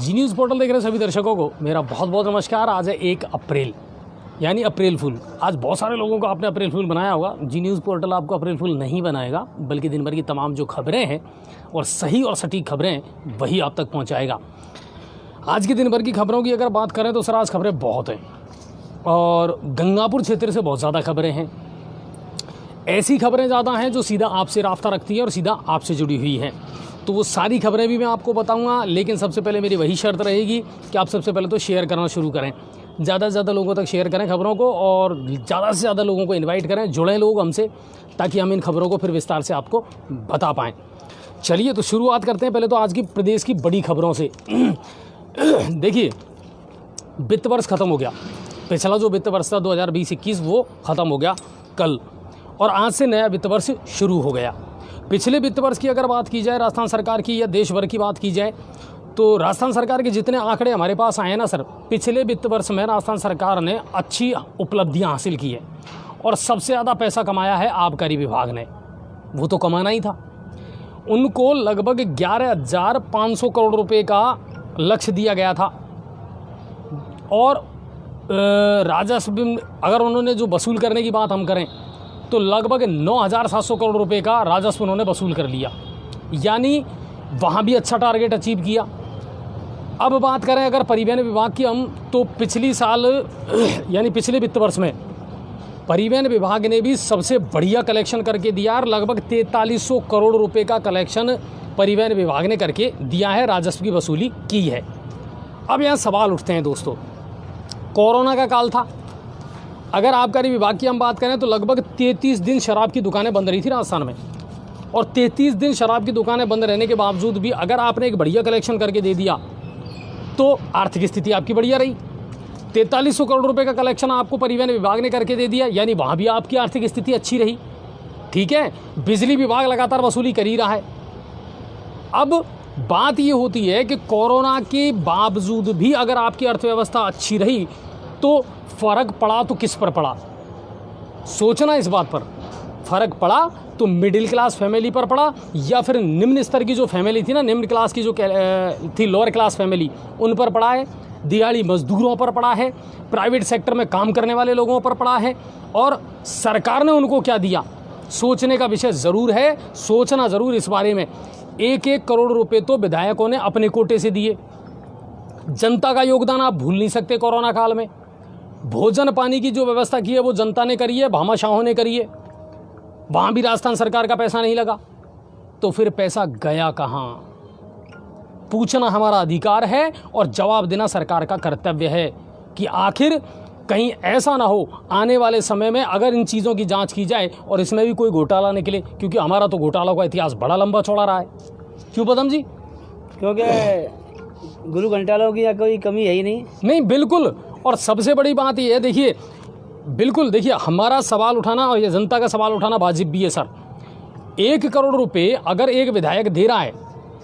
जी news portal देख रहे सभी दर्शकों को मेरा बहुत बहुत नमस्कार। आज है 1 अप्रैल यानी अप्रैल फूल। आज बहुत सारे लोगों को आपने अप्रैल फूल बनाया होगा। जी न्यूज़ पोर्टल आपको अप्रैल फूल नहीं बनाएगा, बल्कि दिन भर की तमाम जो खबरें हैं और सही और सटीक खबरें वही आप तक पहुंचाएगा। आज की दिन भर की खबरों की अगर बात करें तो सर आज खबरें बहुत हैं और गंगापुर क्षेत्र से बहुत ज़्यादा खबरें हैं। ऐसी खबरें ज़्यादा हैं जो सीधा आपसे राब्ता रखती है और सीधा आपसे जुड़ी हुई हैं। तो वो सारी खबरें भी मैं आपको बताऊंगा, लेकिन सबसे पहले मेरी वही शर्त रहेगी कि आप सबसे पहले तो शेयर करना शुरू करें, ज़्यादा से ज़्यादा लोगों तक शेयर करें खबरों को और ज़्यादा से ज़्यादा लोगों को इनवाइट करें, जुड़ें लोग हमसे, ताकि हम इन खबरों को फिर विस्तार से आपको बता पाएँ। चलिए तो शुरुआत करते हैं पहले तो आज की प्रदेश की बड़ी खबरों से। देखिए, वित्त वर्ष ख़त्म हो गया। पिछला जो वित्त वर्ष था 2020-21 वो ख़त्म हो गया कल, और आज से नया वित्त वर्ष शुरू हो गया। पिछले वित्त वर्ष की अगर बात की जाए राजस्थान सरकार की या देश भर की बात की जाए, तो राजस्थान सरकार के जितने आंकड़े हमारे पास आए हैं ना सर, पिछले वित्त वर्ष में राजस्थान सरकार ने अच्छी उपलब्धियां हासिल की है और सबसे ज़्यादा पैसा कमाया है आबकारी विभाग ने। वो तो कमाना ही था। उनको लगभग 11,500 करोड़ रुपए का लक्ष्य दिया गया था और राजस्व अगर उन्होंने जो वसूल करने की बात हम करें तो लगभग 9,700 करोड़ रुपए का राजस्व उन्होंने वसूल कर लिया, यानी वहाँ भी अच्छा टारगेट अचीव किया। अब बात करें अगर परिवहन विभाग की हम, तो पिछली साल यानी पिछले वित्त वर्ष में परिवहन विभाग ने भी सबसे बढ़िया कलेक्शन करके दिया और लगभग 4300 करोड़ रुपए का कलेक्शन परिवहन विभाग ने करके दिया है, राजस्व की वसूली की है। अब यहाँ सवाल उठते हैं दोस्तों, कोरोना का काल था। अगर आबकारी विभाग की हम बात करें तो लगभग 33 दिन शराब की दुकानें बंद रही थी राजस्थान में, और 33 दिन शराब की दुकानें बंद रहने के बावजूद भी अगर आपने एक बढ़िया कलेक्शन करके दे दिया तो आर्थिक स्थिति आपकी बढ़िया रही। 4300 करोड़ रुपए का कलेक्शन आपको परिवहन विभाग ने करके दे दिया, यानी वहाँ भी आपकी आर्थिक स्थिति अच्छी रही। ठीक है, बिजली विभाग लगातार वसूली कर ही रहा है। अब बात ये होती है कि कोरोना के बावजूद भी अगर आपकी अर्थव्यवस्था अच्छी रही तो फर्क पड़ा तो किस पर पड़ा, सोचना इस बात पर। फर्क पड़ा तो मिडिल क्लास फैमिली पर पड़ा या फिर निम्न स्तर की जो फैमिली थी ना, निम्न क्लास की जो थी लोअर क्लास फैमिली, उन पर पड़ा है। दिहाड़ी मजदूरों पर पड़ा है, प्राइवेट सेक्टर में काम करने वाले लोगों पर पड़ा है। और सरकार ने उनको क्या दिया, सोचने का विषय ज़रूर है, सोचना ज़रूर इस बारे में। 1-1 करोड़ रुपए तो विधायकों ने अपने कोटे से दिए। जनता का योगदान आप भूल नहीं सकते। कोरोना काल में भोजन पानी की जो व्यवस्था की है वो जनता ने करी है, भामाशाहों ने करी है, वहाँ भी राजस्थान सरकार का पैसा नहीं लगा। तो फिर पैसा गया कहाँ, पूछना हमारा अधिकार है और जवाब देना सरकार का कर्तव्य है कि आखिर कहीं ऐसा ना हो आने वाले समय में अगर इन चीज़ों की जांच की जाए और इसमें भी कोई घोटाला निकले, क्योंकि हमारा तो घोटाला का इतिहास बड़ा लंबा चौड़ा रहा है। क्यों पदम जी? क्योंकि गुरु घंटालों की या कोई कमी है ही नहीं। बिल्कुल। और सबसे बड़ी बात यह है, देखिए बिल्कुल, देखिए हमारा सवाल उठाना और ये जनता का सवाल उठाना वाजिब भी है सर। 1 करोड़ रुपए अगर एक विधायक दे रहा है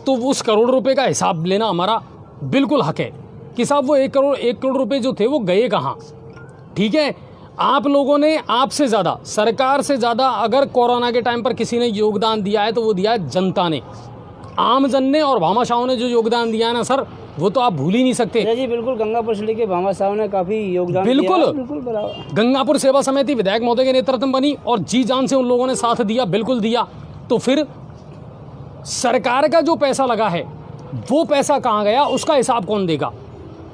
तो उस करोड़ रुपए का हिसाब लेना हमारा बिल्कुल हक है कि साहब वो 1 करोड़ रुपए जो थे वो गए कहाँ। ठीक है, आप लोगों ने आपसे ज़्यादा, सरकार से ज़्यादा अगर कोरोना के टाइम पर किसी ने योगदान दिया है तो वो दिया है जनता ने, आम जन ने और भामाशाहों ने जो योगदान दिया है ना सर, वो तो आप भूल ही नहीं सकते। जी बिल्कुल, गंगापुर से लेके भामाशाहों ने काफ़ी योगदान बिल्कुल दिया। बिल्कुल बराबर। गंगापुर सेवा समिति विधायक महोदय के नेतृत्व में बनी और जी जान से उन लोगों ने साथ दिया, बिल्कुल दिया। तो फिर सरकार का जो पैसा लगा है वो पैसा कहाँ गया, उसका हिसाब कौन देगा?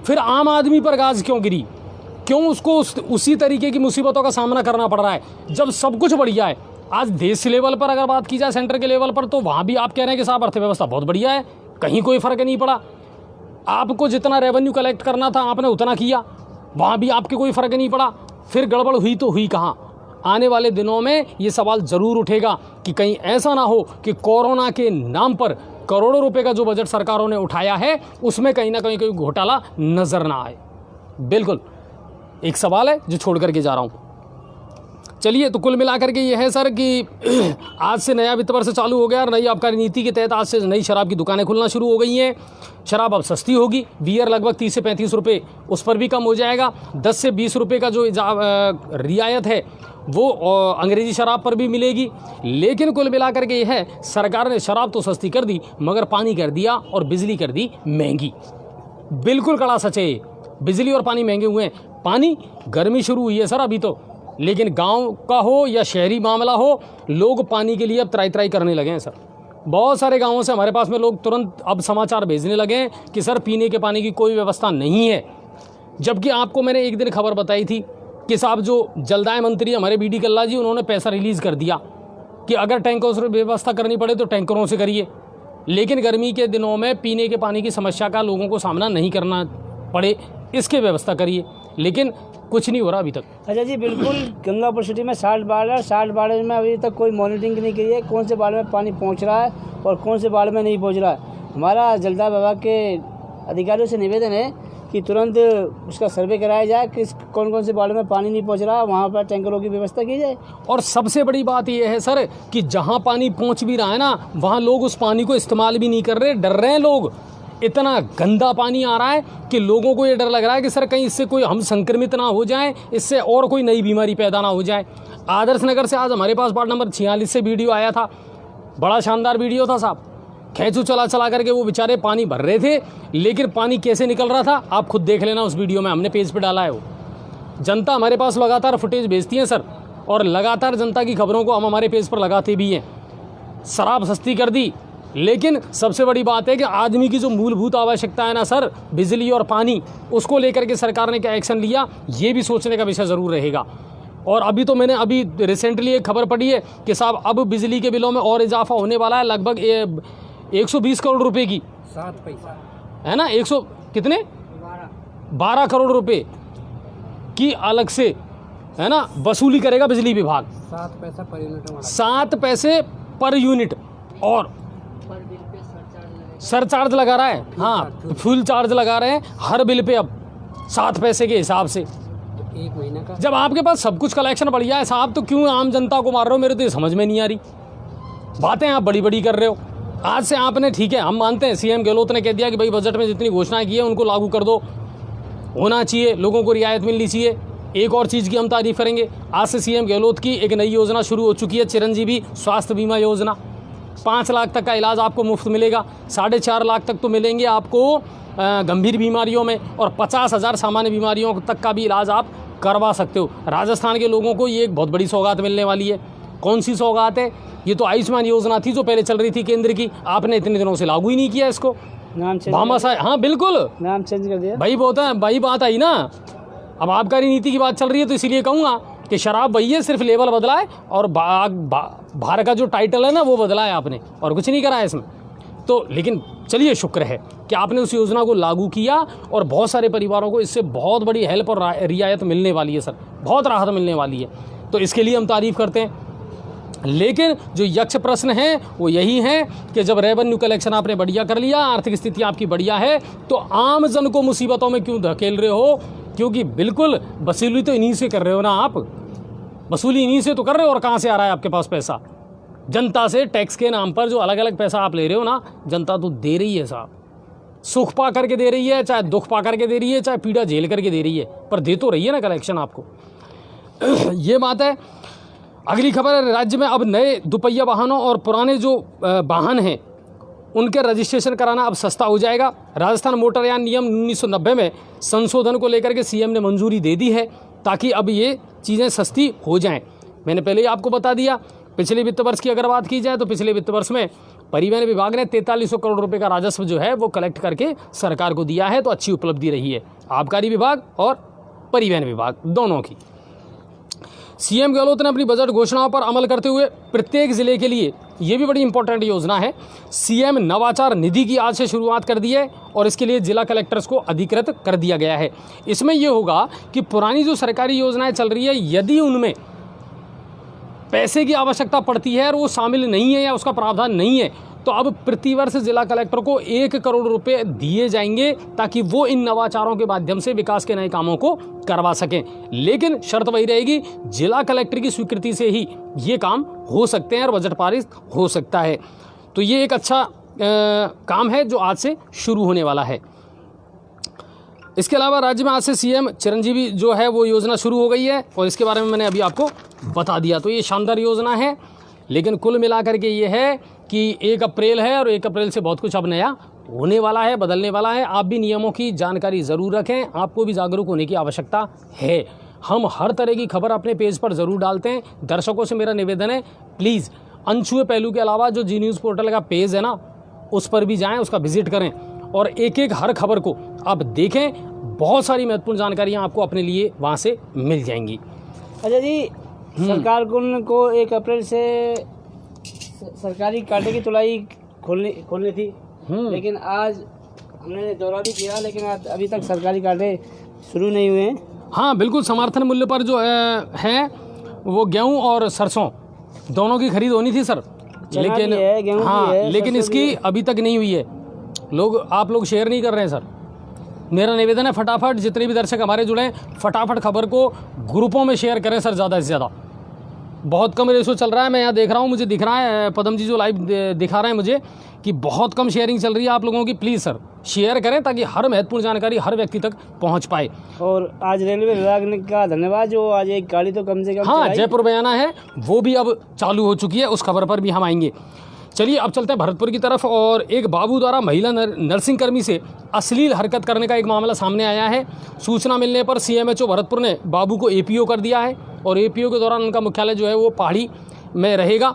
फिर आम आदमी पर गाज क्यों गिरी, क्यों उसको उसी तरीके की मुसीबतों का सामना करना पड़ रहा है जब सब कुछ बढ़िया है? आज देश लेवल पर अगर बात की जाए, सेंटर के लेवल पर, तो वहाँ भी आप कह रहे हैं कि साहब अर्थव्यवस्था बहुत बढ़िया है, कहीं कोई फर्क नहीं पड़ा। आपको जितना रेवेन्यू कलेक्ट करना था आपने उतना किया, वहाँ भी आपके कोई फ़र्क नहीं पड़ा। फिर गड़बड़ हुई तो हुई कहाँ? आने वाले दिनों में ये सवाल ज़रूर उठेगा कि कहीं ऐसा ना हो कि कोरोना के नाम पर करोड़ों रुपए का जो बजट सरकारों ने उठाया है उसमें कहीं ना कहीं कोई घोटाला नज़र ना आए। बिल्कुल एक सवाल है जो छोड़ करके जा रहा हूँ। चलिए, तो कुल मिलाकर के ये है सर कि आज से नया वित्त वर्ष चालू हो गया और नई आबकारी नीति के तहत आज से नई शराब की दुकानें खुलना शुरू हो गई हैं। शराब अब सस्ती होगी, बियर लगभग 30 से 35 रुपये, उस पर भी कम हो जाएगा। 10 से 20 रुपये का जो रियायत है वो अंग्रेजी शराब पर भी मिलेगी। लेकिन कुल मिलाकर के ये है, सरकार ने शराब तो सस्ती कर दी मगर पानी कर दिया और बिजली कर दी महंगी। बिल्कुल कड़ा सच है। बिजली और पानी महंगे हुए हैं। पानी, गर्मी शुरू हुई है सर अभी तो, लेकिन गांव का हो या शहरी मामला हो, लोग पानी के लिए अब त्राई त्राई करने लगे हैं सर। बहुत सारे गांवों से हमारे पास में लोग तुरंत अब समाचार भेजने लगे हैं कि सर पीने के पानी की कोई व्यवस्था नहीं है। जबकि आपको मैंने एक दिन खबर बताई थी कि साहब जो जलदाय मंत्री हमारे बीडी कल्ला जी, उन्होंने पैसा रिलीज़ कर दिया कि अगर टैंकरों से व्यवस्था करनी पड़े तो टैंकरों से करिए, लेकिन गर्मी के दिनों में पीने के पानी की समस्या का लोगों को सामना नहीं करना पड़े, इसकी व्यवस्था करिए। लेकिन कुछ नहीं हो रहा अभी तक। अच्छा जी, बिल्कुल गंगापुर सिटी में 60 बाड़ में अभी तक कोई मॉनिटरिंग नहीं की है, कौन से बाड़ में पानी पहुंच रहा है और कौन से बाड़ में नहीं पहुंच रहा है। हमारा जलदाय विभाग के अधिकारियों से निवेदन है कि तुरंत उसका सर्वे कराया जाए कि कौन कौन से बाड़ में पानी नहीं पहुंच रहा है, वहाँ पर टैंकरों की व्यवस्था की जाए। और सबसे बड़ी बात यह है सर कि जहाँ पानी पहुँच भी रहा है ना, वहाँ लोग उस पानी को इस्तेमाल भी नहीं कर रहे, डर रहे हैं लोग। इतना गंदा पानी आ रहा है कि लोगों को ये डर लग रहा है कि सर कहीं इससे कोई हम संक्रमित ना हो जाएं, इससे और कोई नई बीमारी पैदा ना हो जाए। आदर्श नगर से आज हमारे पास वार्ड नंबर 46 से वीडियो आया था, बड़ा शानदार वीडियो था साहब। खैचू चला चला करके वो बेचारे पानी भर रहे थे, लेकिन पानी कैसे निकल रहा था आप खुद देख लेना उस वीडियो में, हमने पेज पे डाला है। वो जनता हमारे पास लगातार फुटेज भेजती है सर, और लगातार जनता की खबरों को हम हमारे पेज पर लगाते भी हैं। शराब सस्ती कर दी, लेकिन सबसे बड़ी बात है कि आदमी की जो मूलभूत आवश्यकता है ना सर, बिजली और पानी, उसको लेकर के सरकार ने क्या एक्शन लिया, ये भी सोचने का विषय ज़रूर रहेगा। और अभी तो मैंने अभी रिसेंटली एक खबर पढ़ी है कि साहब अब बिजली के बिलों में और इजाफा होने वाला है, लगभग 120 करोड़ रुपए की, 7 पैसा है ना, 100 कितने 12 करोड़ रुपए की अलग से, है ना, वसूली करेगा बिजली विभाग। 7 पैसा पर यूनिट, 7 पैसे पर यूनिट, और सरचार्ज लगा रहा है। हाँ, फ्यूल चार्ज लगा रहे हैं हर बिल पे अब 7 पैसे के हिसाब से। 1 महीने का। जब आपके पास सब कुछ कलेक्शन बढ़िया है साहब, तो क्यों आम जनता को मार रहे हो? मेरे तो ये समझ में नहीं आ रही। बातें आप बड़ी बड़ी कर रहे हो। आज से आपने, ठीक है हम मानते हैं, सीएम गहलोत ने कह दिया कि भाई बजट में जितनी घोषणाएं की है उनको लागू कर दो, होना चाहिए, लोगों को रियायत मिलनी चाहिए। एक और चीज़ की हम तारीफ करेंगे, आज से सीएम गहलोत की एक नई योजना शुरू हो चुकी है, चिरंजीवी स्वास्थ्य बीमा योजना। 5 लाख तक का इलाज आपको मुफ्त मिलेगा, 4.5 लाख तक तो मिलेंगे आपको गंभीर बीमारियों में, और 50,000 सामान्य बीमारियों तक का भी इलाज आप करवा सकते हो। राजस्थान के लोगों को ये एक बहुत बड़ी सौगात मिलने वाली है। कौन सी सौगात है? ये तो आयुष्मान योजना थी जो पहले चल रही थी केंद्र की, आपने इतने दिनों से लागू ही नहीं किया इसको। नाम चेंज, भामाशाह, हाँ बिल्कुल नाम चेंज कर दिया भाई, भाई बात आई ना। अब आबकारी नीति की बात चल रही है, तो इसीलिए कहूँगा कि शराब वही है, सिर्फ लेवल बदला है, और बाहर का जो टाइटल है ना वो बदला है आपने, और कुछ नहीं करा है इसमें तो। लेकिन चलिए, शुक्र है कि आपने उस योजना को लागू किया, और बहुत सारे परिवारों को इससे बहुत बड़ी हेल्प और रियायत मिलने वाली है सर, बहुत राहत मिलने वाली है, तो इसके लिए हम तारीफ़ करते हैं। लेकिन जो यक्ष प्रश्न है वो यही है कि जब रेवेन्यू कलेक्शन आपने बढ़िया कर लिया, आर्थिक स्थिति आपकी बढ़िया है, तो आम जन को मुसीबतों में क्यों धकेल रहे हो? क्योंकि बिल्कुल वसूली तो इन्हीं से कर रहे हो ना, आप वसूली इन्हीं से तो कर रहे हो। और कहाँ से आ रहा है आपके पास पैसा? जनता से टैक्स के नाम पर जो अलग अलग पैसा आप ले रहे हो ना, जनता तो दे रही है साहब, सुख पा करके दे रही है, चाहे दुख पा करके दे रही है, चाहे पीड़ा झेल करके दे रही है, पर दे तो रही है ना कलेक्शन आपको। ये बात है। अगली खबर है, राज्य में अब नए दुपहिया वाहनों और पुराने जो वाहन हैं उनके रजिस्ट्रेशन कराना अब सस्ता हो जाएगा। राजस्थान मोटरयान नियम 1990 में संशोधन को लेकर के सीएम ने मंजूरी दे दी है, ताकि अब ये चीज़ें सस्ती हो जाएं। मैंने पहले ही आपको बता दिया। पिछले वित्त वर्ष की अगर बात की जाए तो पिछले वित्त वर्ष में परिवहन विभाग ने 4300 करोड़ रुपए का राजस्व जो है वो कलेक्ट करके सरकार को दिया है, तो अच्छी उपलब्धि रही है आबकारी विभाग और परिवहन विभाग दोनों की। सीएम गहलोत ने अपनी बजट घोषणाओं पर अमल करते हुए प्रत्येक जिले के लिए, ये भी बड़ी इंपॉर्टेंट योजना है, सीएम नवाचार निधि की आज से शुरुआत कर दी है, और इसके लिए जिला कलेक्टर्स को अधिकृत कर दिया गया है। इसमें यह होगा कि पुरानी जो सरकारी योजनाएं चल रही है, यदि उनमें पैसे की आवश्यकता पड़ती है और वो शामिल नहीं है या उसका प्रावधान नहीं है, तो अब प्रतिवर्ष जिला कलेक्टर को 1 करोड़ रुपए दिए जाएंगे, ताकि वो इन नवाचारों के माध्यम से विकास के नए कामों को करवा सकें। लेकिन शर्त वही रहेगी, जिला कलेक्टर की स्वीकृति से ही ये काम हो सकते हैं और बजट पारित हो सकता है। तो ये एक अच्छा काम है जो आज से शुरू होने वाला है। इसके अलावा राज्य में आज से सीएम चिरंजीवी जो है वो योजना शुरू हो गई है, और इसके बारे में मैंने अभी आपको बता दिया। तो ये शानदार योजना है, लेकिन कुल मिलाकर के ये है कि 1 अप्रैल है, और 1 अप्रैल से बहुत कुछ अब नया होने वाला है, बदलने वाला है। आप भी नियमों की जानकारी ज़रूर रखें, आपको भी जागरूक होने की आवश्यकता है। हम हर तरह की खबर अपने पेज पर ज़रूर डालते हैं। दर्शकों से मेरा निवेदन है, प्लीज़ अनछुए पहलू के अलावा जो जी न्यूज़ पोर्टल का पेज है ना, उस पर भी जाएं, उसका विजिट करें और एक एक हर खबर को आप देखें। बहुत सारी महत्वपूर्ण जानकारियाँ आपको अपने लिए वहाँ से मिल जाएंगी। अच्छा जी, सरकार को 1 अप्रैल से सरकारी कांटे की तुलाई खोलनी थी, लेकिन आज हमने दौरा भी किया, लेकिन अभी तक सरकारी कांटे शुरू नहीं हुए हैं। हाँ बिल्कुल, समर्थन मूल्य पर जो है वो गेहूं और सरसों दोनों की खरीद होनी थी सर, लेकिन हाँ, लेकिन इसकी अभी तक नहीं हुई है। आप लोग शेयर नहीं कर रहे हैं सर। मेरा निवेदन है, फटाफट जितने भी दर्शक हमारे जुड़े हैं, फटाफट खबर को ग्रुपों में शेयर करें सर, ज़्यादा से ज़्यादा। बहुत कम रेशो चल रहा है, मैं यहाँ देख रहा हूँ, मुझे दिख रहा है, पदम जी जो लाइव दिखा रहे हैं मुझे कि बहुत कम शेयरिंग चल रही है आप लोगों की। प्लीज़ सर शेयर करें ताकि हर महत्वपूर्ण जानकारी हर व्यक्ति तक पहुँच पाए। और आज रेलवे विभाग ने का धन्यवाद, जो आज एक गाड़ी तो कम से कम हाँ जयपुर बयाना है वो भी अब चालू हो चुकी है, उस खबर पर भी हम आएंगे। चलिए अब चलते हैं भरतपुर की तरफ। और एक बाबू द्वारा महिला नर्सिंग कर्मी से अश्लील हरकत करने का एक मामला सामने आया है। सूचना मिलने पर सीएमएचओ भरतपुर ने बाबू को एपीओ कर दिया है और एपीओ के दौरान उनका मुख्यालय जो है वो पहाड़ी में रहेगा।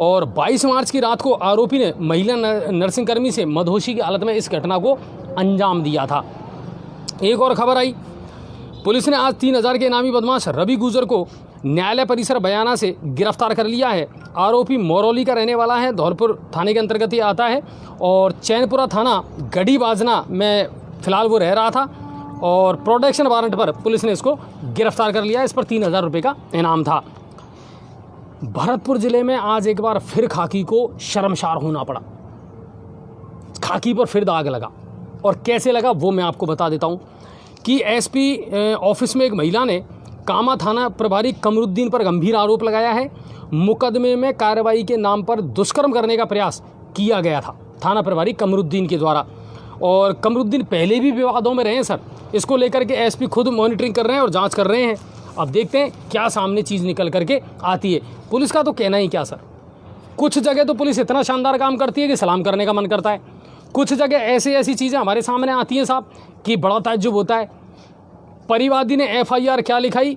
और 22 मार्च की रात को आरोपी ने महिला नर्सिंग कर्मी से मदहोशी की हालत में इस घटना को अंजाम दिया था। एक और खबर आई, पुलिस ने आज 3000 के इनामी बदमाश रवि गुजर को न्यायालय परिसर बयाना से गिरफ्तार कर लिया है। आरोपी मोरौली का रहने वाला है, धौलपुर थाने के अंतर्गत ये आता है और चैनपुरा थाना गढ़ी बाजना में फिलहाल वो रह रहा था और प्रोटेक्शन वारंट पर पुलिस ने इसको गिरफ्तार कर लिया। इस पर 3000 रुपये का इनाम था। भरतपुर जिले में आज एक बार फिर खाकी को शर्मसार होना पड़ा। खाकी पर फिर दाग लगा और कैसे लगा वो मैं आपको बता देता हूँ कि एसपी ऑफिस में एक महिला ने कामा थाना प्रभारी कमरुद्दीन पर गंभीर आरोप लगाया है। मुकदमे में कार्रवाई के नाम पर दुष्कर्म करने का प्रयास किया गया था थाना प्रभारी कमरुद्दीन के द्वारा। और कमरुद्दीन पहले भी विवादों में रहे हैं सर, इसको लेकर के एसपी खुद मॉनिटरिंग कर रहे हैं और जांच कर रहे हैं। अब देखते हैं क्या सामने चीज़ निकल करके आती है। पुलिस का तो कहना ही क्या सर, कुछ जगह तो पुलिस इतना शानदार काम करती है कि सलाम करने का मन करता है। कुछ जगह ऐसी चीज़ें हमारे सामने आती हैं साहब कि बड़ा ताज्जुब होता है। परिवादी ने एफआईआर क्या लिखाई,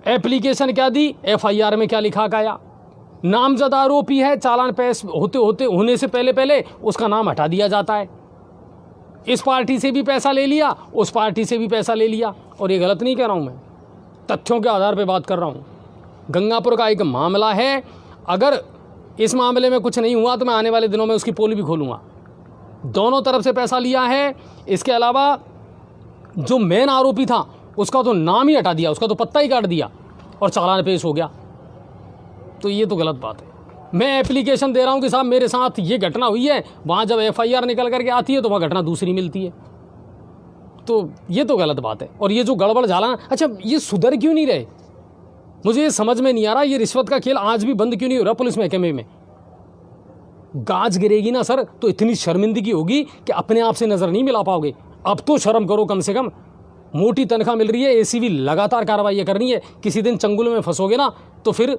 एप्लीकेशन क्या दी, एफआईआर में क्या लिखा गया। नामजद आरोपी है, चालान पेश होने से पहले उसका नाम हटा दिया जाता है। इस पार्टी से भी पैसा ले लिया, उस पार्टी से भी पैसा ले लिया। और ये गलत नहीं कह रहा हूँ, मैं तथ्यों के आधार पर बात कर रहा हूँ। गंगापुर का एक मामला है, अगर इस मामले में कुछ नहीं हुआ तो मैं आने वाले दिनों में उसकी पोल भी खोलूँगा। दोनों तरफ से पैसा लिया है। इसके अलावा जो मेन आरोपी था उसका तो नाम ही हटा दिया, उसका तो पत्ता ही काट दिया और चालान पेश हो गया। तो ये तो गलत बात है। मैं एप्लीकेशन दे रहा हूँ कि साहब मेरे साथ ये घटना हुई है, वहाँ जब एफआईआर निकल करके आती है तो वहाँ घटना दूसरी मिलती है। तो ये तो गलत बात है। और ये जो गड़बड़ झाला, अच्छा ये सुधर क्यों नहीं रहे, मुझे ये समझ में नहीं आ रहा। ये रिश्वत का खेल आज भी बंद क्यों नहीं हो रहा पुलिस महकमे में। गाज गिरेगी ना सर तो इतनी शर्मिंदगी होगी कि अपने आप से नज़र नहीं मिला पाओगे। अब तो शर्म करो कम से कम। मोटी तनख्वाह मिल रही है, एसीबी लगातार कार्रवाई करनी है। किसी दिन चंगुल में फंसोगे ना तो फिर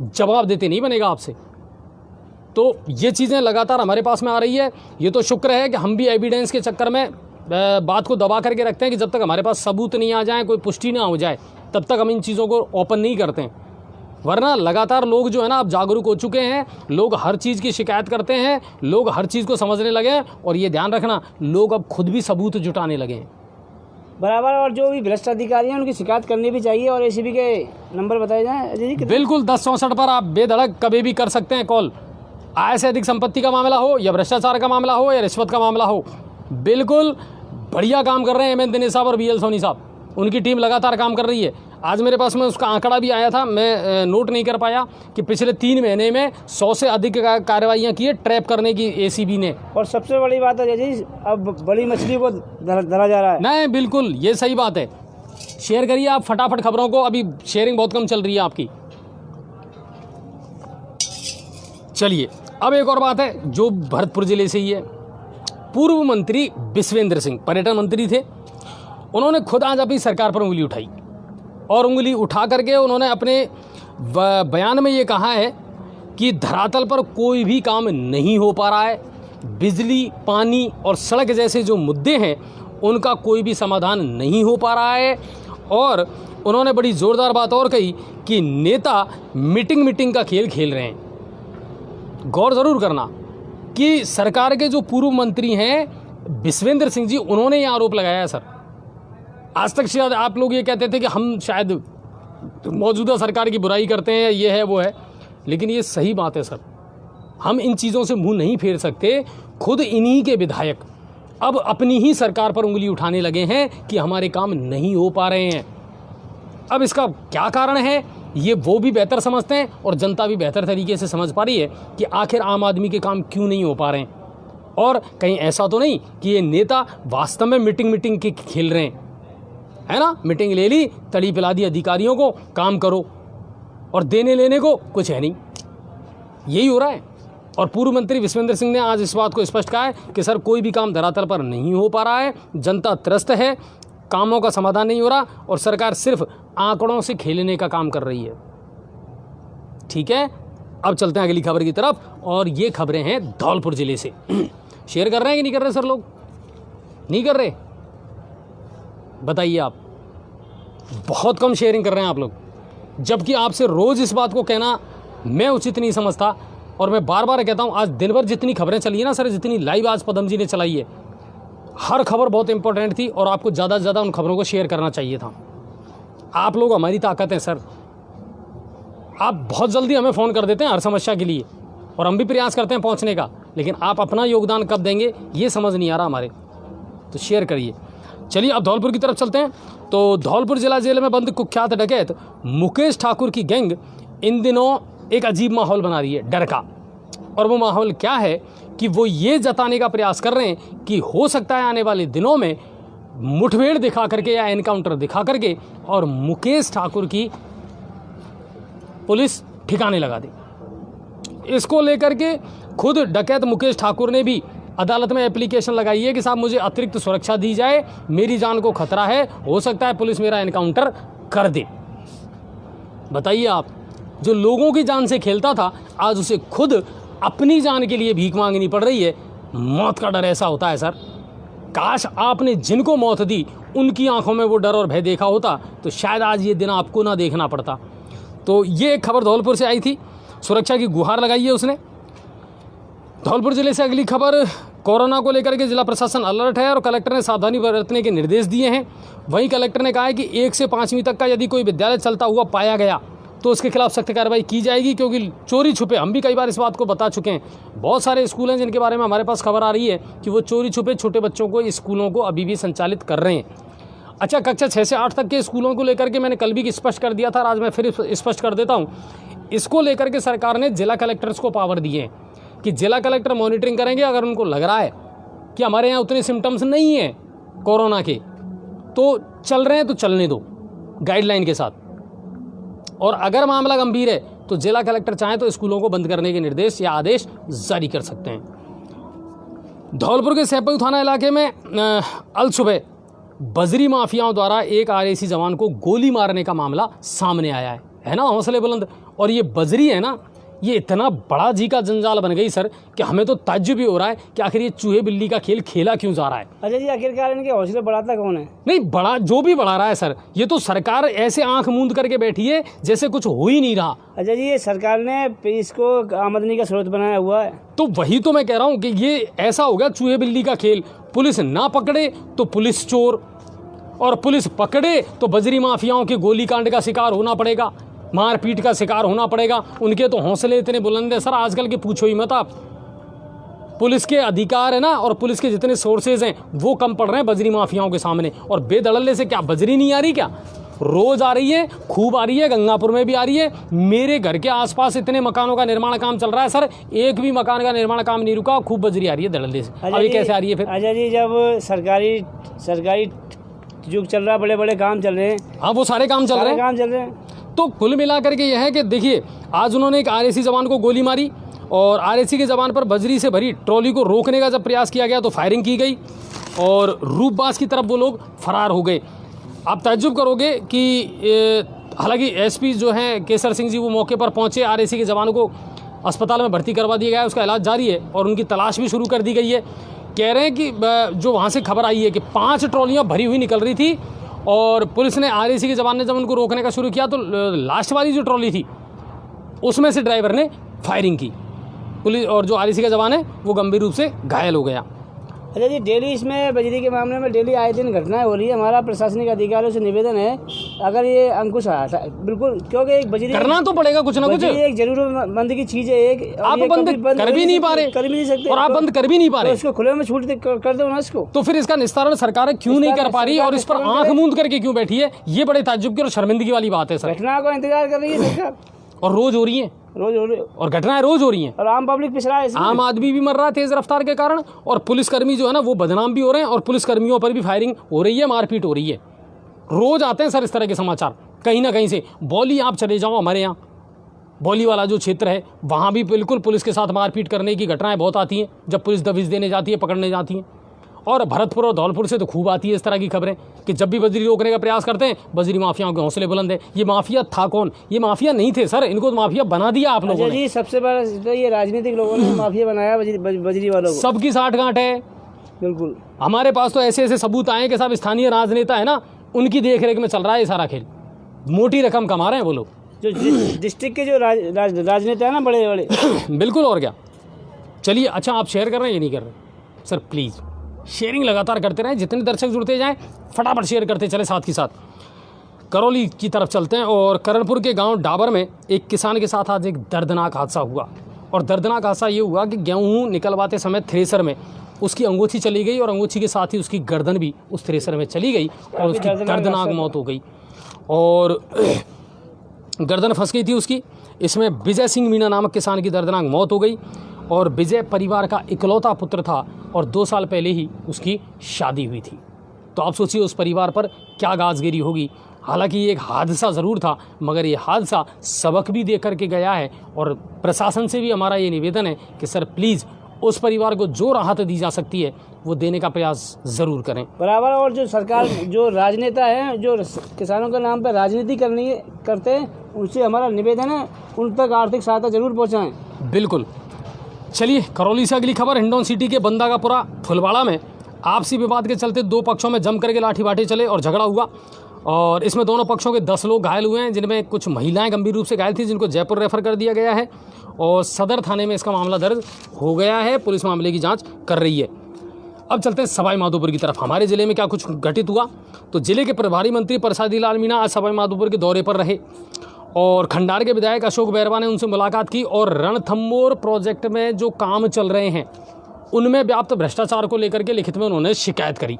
जवाब देते नहीं बनेगा आपसे। तो ये चीज़ें लगातार हमारे पास में आ रही है। ये तो शुक्र है कि हम भी एविडेंस के चक्कर में बात को दबा करके रखते हैं कि जब तक हमारे पास सबूत नहीं आ जाए, कोई पुष्टि ना हो जाए, तब तक हम इन चीज़ों को ओपन नहीं करते हैं। वरना लगातार लोग जो है ना अब जागरूक हो चुके हैं, लोग हर चीज़ की शिकायत करते हैं, लोग हर चीज़ को समझने लगे हैं। और ये ध्यान रखना, लोग अब खुद भी सबूत जुटाने लगे हैं बराबर। और जो भी भ्रष्ट अधिकारी हैं उनकी शिकायत करनी भी चाहिए। और एसीबी के नंबर बताए जाएं जी। बिल्कुल 1064 पर आप बेधड़क कभी भी कर सकते हैं कॉल। आय से अधिक संपत्ति का मामला हो या भ्रष्टाचार का मामला हो या रिश्वत का मामला हो, बिल्कुल बढ़िया काम कर रहे हैं एमएन दिनेश साहब और बीएल सोनी साहब। उनकी टीम लगातार काम कर रही है। आज मेरे पास में उसका आंकड़ा भी आया था, मैं नोट नहीं कर पाया कि पिछले 3 महीने में 100 से अधिक कार्रवाइयाँ की है ट्रैप करने की एसीबी ने। और सबसे बड़ी बात है जी, अब बड़ी मछली को धरा जा रहा है। नहीं बिल्कुल ये सही बात है। शेयर करिए आप फटाफट खबरों को, अभी शेयरिंग बहुत कम चल रही है आपकी। चलिए अब एक और बात है जो भरतपुर जिले से ही है। पूर्व मंत्री विश्वेंद्र सिंह पर्यटन मंत्री थे, उन्होंने खुद आज अपनी सरकार पर उंगली उठाई और उंगली उठा करके उन्होंने अपने बयान में ये कहा है कि धरातल पर कोई भी काम नहीं हो पा रहा है, बिजली, पानी और सड़क जैसे जो मुद्दे हैं उनका कोई भी समाधान नहीं हो पा रहा है। और उन्होंने बड़ी ज़ोरदार बात और कही कि नेता मीटिंग का खेल खेल रहे हैं। गौर ज़रूर करना कि सरकार के जो पूर्व मंत्री हैं विश्वेंद्र सिंह जी, उन्होंने ये आरोप लगाया है सर। आज तक शायद आप लोग ये कहते थे कि हम शायद मौजूदा सरकार की बुराई करते हैं, ये है वो है, लेकिन ये सही बात है सर। हम इन चीज़ों से मुंह नहीं फेर सकते। खुद इन्हीं के विधायक अब अपनी ही सरकार पर उंगली उठाने लगे हैं कि हमारे काम नहीं हो पा रहे हैं। अब इसका क्या कारण है ये वो भी बेहतर समझते हैं और जनता भी बेहतर तरीके से समझ पा रही है कि आखिर आम आदमी के काम क्यों नहीं हो पा रहे हैं। और कहीं ऐसा तो नहीं कि ये नेता वास्तव में मीटिंग के खेल रहे हैं, है ना। मीटिंग ले ली, तड़ी पिला दी अधिकारियों को, काम करो, और देने लेने को कुछ है नहीं, यही हो रहा है। और पूर्व मंत्री विश्वेंद्र सिंह ने आज इस बात को स्पष्ट कहा है कि सर कोई भी काम धरातल पर नहीं हो पा रहा है, जनता त्रस्त है, कामों का समाधान नहीं हो रहा और सरकार सिर्फ आंकड़ों से खेलने का काम कर रही है। ठीक है, अब चलते हैं अगली खबर की तरफ, और ये खबरें हैं धौलपुर जिले से। शेयर कर रहे हैं कि नहीं कर रहे सर? लोग नहीं कर रहे, बताइए आप। बहुत कम शेयरिंग कर रहे हैं आप लोग, जबकि आपसे रोज़ इस बात को कहना मैं उचित नहीं समझता। और मैं बार बार कहता हूँ, आज दिन भर जितनी खबरें चली है ना सर, जितनी लाइव आज पदम जी ने चलाई है, हर खबर बहुत इंपॉर्टेंट थी और आपको ज़्यादा से ज़्यादा उन खबरों को शेयर करना चाहिए था। आप लोग हमारी ताकत हैं सर। आप बहुत जल्दी हमें फ़ोन कर देते हैं हर समस्या के लिए, और हम भी प्रयास करते हैं पहुंचने का, लेकिन आप अपना योगदान कब देंगे ये समझ नहीं आ रहा हमारे। तो शेयर करिए। चलिए अब धौलपुर की तरफ चलते हैं। तो धौलपुर जिला जेल में बंद कुख्यात डकैत मुकेश ठाकुर की गैंग इन दिनों एक अजीब माहौल बना रही है, डर का। और वो माहौल क्या है कि वो ये जताने का प्रयास कर रहे हैं कि हो सकता है आने वाले दिनों में मुठभेड़ दिखा करके या एनकाउंटर दिखा करके और मुकेश ठाकुर की पुलिस ठिकाने लगा दे। इसको लेकर के खुद डकैत मुकेश ठाकुर ने भी अदालत में एप्लीकेशन लगाई है कि साहब मुझे अतिरिक्त सुरक्षा दी जाए, मेरी जान को खतरा है, हो सकता है पुलिस मेरा एनकाउंटर कर दे। बताइए आप, जो लोगों की जान से खेलता था आज उसे खुद अपनी जान के लिए भीख मांगनी पड़ रही है। मौत का डर ऐसा होता है सर, काश आपने जिनको मौत दी उनकी आंखों में वो डर और भय देखा होता तो शायद आज ये दिन आपको ना देखना पड़ता। तो ये एक खबर धौलपुर से आई थी, सुरक्षा की गुहार लगाई है उसने। धौलपुर जिले से अगली खबर, कोरोना को लेकर के जिला प्रशासन अलर्ट है और कलेक्टर ने सावधानी बरतने के निर्देश दिए हैं। वहीं कलेक्टर ने कहा है कि 1 से 5वीं तक का यदि कोई विद्यालय चलता हुआ पाया गया तो उसके खिलाफ सख्त कार्रवाई की जाएगी, क्योंकि चोरी छुपे, हम भी कई बार इस बात को बता चुके हैं, बहुत सारे स्कूल हैं जिनके बारे में हमारे पास खबर आ रही है कि वो चोरी छुपे छोटे बच्चों को स्कूलों को अभी भी संचालित कर रहे हैं। अच्छा, कक्षा 6 से 8 तक के स्कूलों को लेकर के मैंने कल भी स्पष्ट कर दिया था, आज मैं फिर स्पष्ट कर देता हूँ। इसको लेकर के सरकार ने जिला कलेक्टर्स को पावर दिए हैं कि जिला कलेक्टर मॉनिटरिंग करेंगे। अगर उनको लग रहा है कि हमारे यहाँ उतने सिम्टम्स नहीं हैं कोरोना के, तो चल रहे हैं तो चलने दो गाइडलाइन के साथ, और अगर मामला गंभीर है तो जिला कलेक्टर चाहे तो स्कूलों को बंद करने के निर्देश या आदेश जारी कर सकते हैं। धौलपुर के सैपई थाना इलाके में अल सुबह बजरी माफियाओं द्वारा एक आरएसी जवान को गोली मारने का मामला सामने आया है ना, हौसले बुलंद। और ये बजरी है ना, ये इतना बड़ा जी का जंजाल बन गई सर कि हमें तो ताज्जुब भी हो रहा है कि आखिर ये चूहे बिल्ली का खेल खेला क्यों जा रहा है। अच्छा जी, आखिरकार इनके हौसले बढ़ाता कौन है? नहीं, बड़ा जो भी बढ़ा रहा है सर, ये तो सरकार ऐसे आंख मूंद करके बैठी है जैसे कुछ हो ही नहीं रहा। अच्छा जी, ये सरकार ने इसको आमदनी का स्रोत बनाया हुआ है। तो वही तो मैं कह रहा हूँ कि ये ऐसा हो गया चूहे बिल्ली का खेल। पुलिस ना पकड़े तो पुलिस चोर, और पुलिस पकड़े तो बजरी माफियाओं के गोलीकांड का शिकार होना पड़ेगा, मारपीट का शिकार होना पड़ेगा। उनके तो हौसले इतने बुलंद है सर, आजकल के पूछो ही मत आप। पुलिस के अधिकार है ना और पुलिस के जितने सोर्सेज हैं वो कम पड़ रहे हैं बजरी माफियाओं के सामने। और बेदड़ल्ले से क्या बजरी नहीं आ रही? क्या रोज आ रही है, खूब आ रही है, गंगापुर में भी आ रही है। मेरे घर के आसपास इतने मकानों का निर्माण काम चल रहा है सर, एक भी मकान का निर्माण काम नहीं रुका, खूब बजरी आ रही है दड़ल्ले से। अभी कैसे आ रही है फिर? अच्छा जी, जब सरकारी युग चल रहा है, बड़े बड़े काम चल रहे हैं। हाँ, वो सारे काम चल रहे हैं। तो कुल मिलाकर के यह है कि देखिए, आज उन्होंने एक आरएसी जवान को गोली मारी और आरएसी के जवान पर बजरी से भरी ट्रॉली को रोकने का जब प्रयास किया गया तो फायरिंग की गई और रूपबास की तरफ वो लोग फरार हो गए। आप ताज्जुब करोगे कि हालांकि एसपी जो हैं केसर सिंह जी, वो मौके पर पहुंचे, आरएसी के जवानों को अस्पताल में भर्ती करवा दिया गया है, उसका इलाज जारी है और उनकी तलाश भी शुरू कर दी गई है। कह रहे हैं कि जो वहाँ से खबर आई है कि 5 ट्रॉलियाँ भरी हुई निकल रही थी और पुलिस ने RAC के जवान ने जब उनको रोकने का शुरू किया तो लास्ट वाली जो ट्रॉली थी उसमें से ड्राइवर ने फायरिंग की। पुलिस और जो RAC का जवान है वो गंभीर रूप से घायल हो गया। अच्छा जी, डेली इसमें बजरी के मामले में डेली आए दिन घटनाएं हो रही है। हमारा प्रशासनिक अधिकारियों से निवेदन है अगर ये अंकुश हटा बिल्कुल, क्योंकि एक बजरी करना तो पड़ेगा कुछ ना कुछ, एक जरूरतमंद की चीज है। एक आप बंद कर भी नहीं पा रहे, कर भी नहीं सकते और आप बंद कर भी नहीं पा रहे, इसको खुले में छूट कर दो ना इसको। तो फिर इसका निस्तारण सरकार क्यों नहीं कर पा रही और इस पर आंख मूंद करके क्यों बैठी है? ये बड़े ताज्जुब की और शर्मिंदगी वाली बात है सर। घटना का इंतजार कर रही है सरकार और रोज हो रही है, रोज हो रही है और घटनाएं रोज हो रही हैं और आम पब्लिक पिछड़ा है। आम आदमी भी मर रहा है तेज रफ्तार के कारण और पुलिसकर्मी जो है ना वो बदनाम भी हो रहे हैं और पुलिसकर्मियों पर भी फायरिंग हो रही है, मारपीट हो रही है। रोज आते हैं सर इस तरह के समाचार कहीं ना कहीं से। बौली आप चले जाओ, हमारे यहाँ बौली वाला जो क्षेत्र है वहाँ भी बिल्कुल पुलिस के साथ मारपीट करने की घटनाएं बहुत आती हैं जब पुलिस दबिश देने जाती है, पकड़ने जाती है। और भरतपुर और धौलपुर से तो खूब आती है इस तरह की खबरें कि जब भी बजरी रोकने का प्रयास करते हैं बजरी माफियाओं के हौसले बुलंद है। ये माफिया था कौन? ये माफिया नहीं थे सर, इनको तो माफिया बना दिया आप लोगों ने। जी सबसे बड़ा तो ये राजनीतिक लोगों ने माफिया बनाया बजरी वालों को। सबकी साठगांठ है बिल्कुल। हमारे पास तो ऐसे ऐसे सबूत आए कि सब स्थानीय राजनेता है ना उनकी देखरेख में चल रहा है ये सारा खेल। मोटी रकम कमा रहे हैं वो लोग, जो डिस्ट्रिक्ट के जो राजनेता है ना बड़े बड़े बिल्कुल। और क्या, चलिए अच्छा आप शेयर कर रहे हैं ये नहीं कर रहे सर, प्लीज़ शेयरिंग लगातार करते रहें, जितने दर्शक जुड़ते जाएं फटाफट शेयर करते चले। साथ ही साथ करौली की तरफ चलते हैं और करणपुर के गांव डाबर में एक किसान के साथ आज एक दर्दनाक हादसा हुआ। और दर्दनाक हादसा ये हुआ कि गेहूं निकलवाते समय थ्रेसर में उसकी अंगूठी चली गई और अंगूठी के साथ ही उसकी गर्दन भी उस थ्रेसर में चली गई और उसकी दर्दनाक मौत हो गई और गर्दन फंस गई थी उसकी। इसमें विजय सिंह मीणा नामक किसान की दर्दनाक मौत हो गई और विजय परिवार का इकलौता पुत्र था और 2 साल पहले ही उसकी शादी हुई थी। तो आप सोचिए उस परिवार पर क्या गाजगिरी होगी। हालांकि ये एक हादसा ज़रूर था मगर ये हादसा सबक भी दे करके गया है और प्रशासन से भी हमारा ये निवेदन है कि सर प्लीज़ उस परिवार को जो राहत दी जा सकती है वो देने का प्रयास ज़रूर करें बराबर। और जो सरकार जो राजनेता हैं जो किसानों के नाम पर राजनीति करते हैं उनसे हमारा निवेदन है उन तक आर्थिक सहायता जरूर पहुँचाएँ। बिल्कुल। चलिए करौली से अगली खबर। हिंडौन सिटी के बंदागापुरा फुलवाड़ा में आपसी विवाद के चलते 2 पक्षों में जम करके लाठी बाटे चले और झगड़ा हुआ और इसमें दोनों पक्षों के 10 लोग घायल हुए हैं जिनमें कुछ महिलाएं गंभीर रूप से घायल थी जिनको जयपुर रेफर कर दिया गया है और सदर थाने में इसका मामला दर्ज हो गया है। पुलिस मामले की जांच कर रही है। अब चलते हैं सवाई माधोपुर की तरफ। हमारे जिले में क्या कुछ घटित हुआ तो जिले के प्रभारी मंत्री प्रसादी लाल मीणा आज सवाई माधोपुर के दौरे पर रहे और खंडार के विधायक अशोक बैरवा ने उनसे मुलाकात की और रणथंभौर प्रोजेक्ट में जो काम चल रहे हैं उनमें व्याप्त भ्रष्टाचार को लेकर के लिखित में उन्होंने शिकायत करी।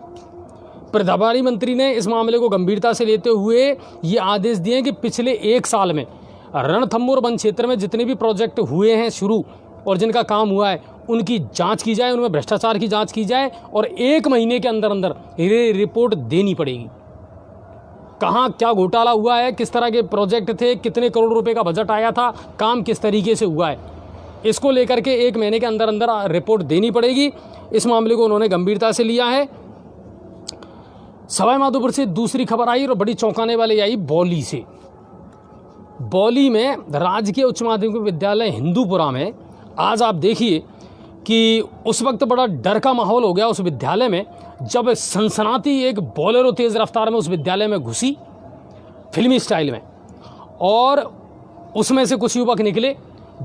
प्रभारी मंत्री ने इस मामले को गंभीरता से लेते हुए ये आदेश दिए कि पिछले 1 साल में रणथंभौर वन क्षेत्र में जितने भी प्रोजेक्ट हुए हैं शुरू और जिनका काम हुआ है उनकी जांच की जाए, उनमें भ्रष्टाचार की जांच की जाए और 1 महीने के अंदर अंदर रिपोर्ट देनी पड़ेगी। कहाँ क्या घोटाला हुआ है, किस तरह के प्रोजेक्ट थे, कितने करोड़ रुपए का बजट आया था, काम किस तरीके से हुआ है, इसको लेकर के 1 महीने के अंदर अंदर रिपोर्ट देनी पड़ेगी। इस मामले को उन्होंने गंभीरता से लिया है। सवाई माधोपुर से दूसरी खबर आई और बड़ी चौंकाने वाली आई बौली से। बौली में राजकीय उच्च माध्यमिक विद्यालय हिंदूपुरा में आज आप देखिए कि उस वक्त बड़ा डर का माहौल हो गया उस विद्यालय में जब सनसनाती एक बोलेरो तेज़ रफ्तार में उस विद्यालय में घुसी फिल्मी स्टाइल में और उसमें से कुछ युवक निकले।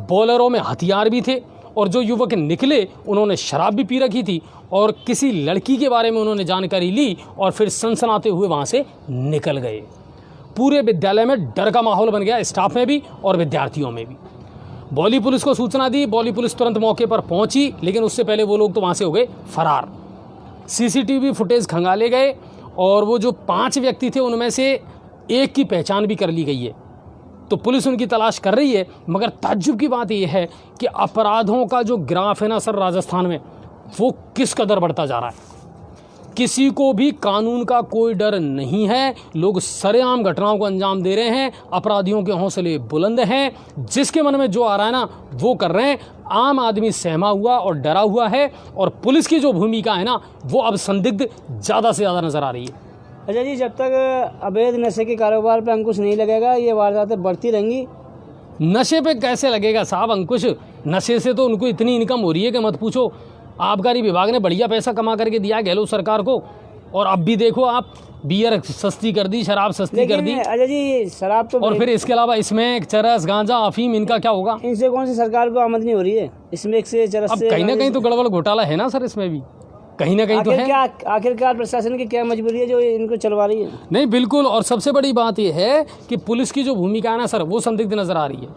बोलेरो में हथियार भी थे और जो युवक निकले उन्होंने शराब भी पी रखी थी और किसी लड़की के बारे में उन्होंने जानकारी ली और फिर सनसनाते हुए वहाँ से निकल गए। पूरे विद्यालय में डर का माहौल बन गया, स्टाफ में भी और विद्यार्थियों में भी। बौली पुलिस को सूचना दी, बौली पुलिस तुरंत मौके पर पहुंची लेकिन उससे पहले वो लोग तो वहाँ से हो गए फरार। सीसीटीवी फुटेज खंगाले गए और वो जो 5 व्यक्ति थे उनमें से एक की पहचान भी कर ली गई है। तो पुलिस उनकी तलाश कर रही है मगर ताज्जुब की बात यह है कि अपराधों का जो ग्राफ है ना सर राजस्थान में वो किस कदर बढ़ता जा रहा है। किसी को भी कानून का कोई डर नहीं है, लोग सरेआम घटनाओं को अंजाम दे रहे हैं, अपराधियों के हौसले बुलंद हैं, जिसके मन में जो आ रहा है ना वो कर रहे हैं। आम आदमी सहमा हुआ और डरा हुआ है और पुलिस की जो भूमिका है ना वो अब संदिग्ध ज़्यादा से ज़्यादा नज़र आ रही है। अच्छा जी, जब तक अवैध नशे के कारोबार पर अंकुश नहीं लगेगा ये वारदातें बढ़ती रहेंगी नशे पे कैसे लगेगा साहब अंकुश? नशे से तो उनको इतनी इनकम हो रही है कि मत पूछो। आबकारी विभाग ने बढ़िया पैसा कमा करके दिया गहलोत सरकार को, और अब भी देखो आप, बियर सस्ती कर दी, शराब सस्ती कर दी। अजय जी शराब तो और फिर इसके अलावा इसमें चरस, गांजा, अफीम, इनका क्या होगा? इनसे कौन सी सरकार को आमदनी हो रही है? इसमें से चरस अब से कहीं ना कहीं तो गड़बड़ घोटाला है ना सर, इसमें भी कहीं ना कहीं तो है। आखिरकार प्रशासन की क्या मजबूरी है जो इनको चलवा रही है? नहीं बिल्कुल, और सबसे बड़ी बात यह है कि पुलिस की जो भूमिका है ना सर, वो संदिग्ध नजर आ रही है।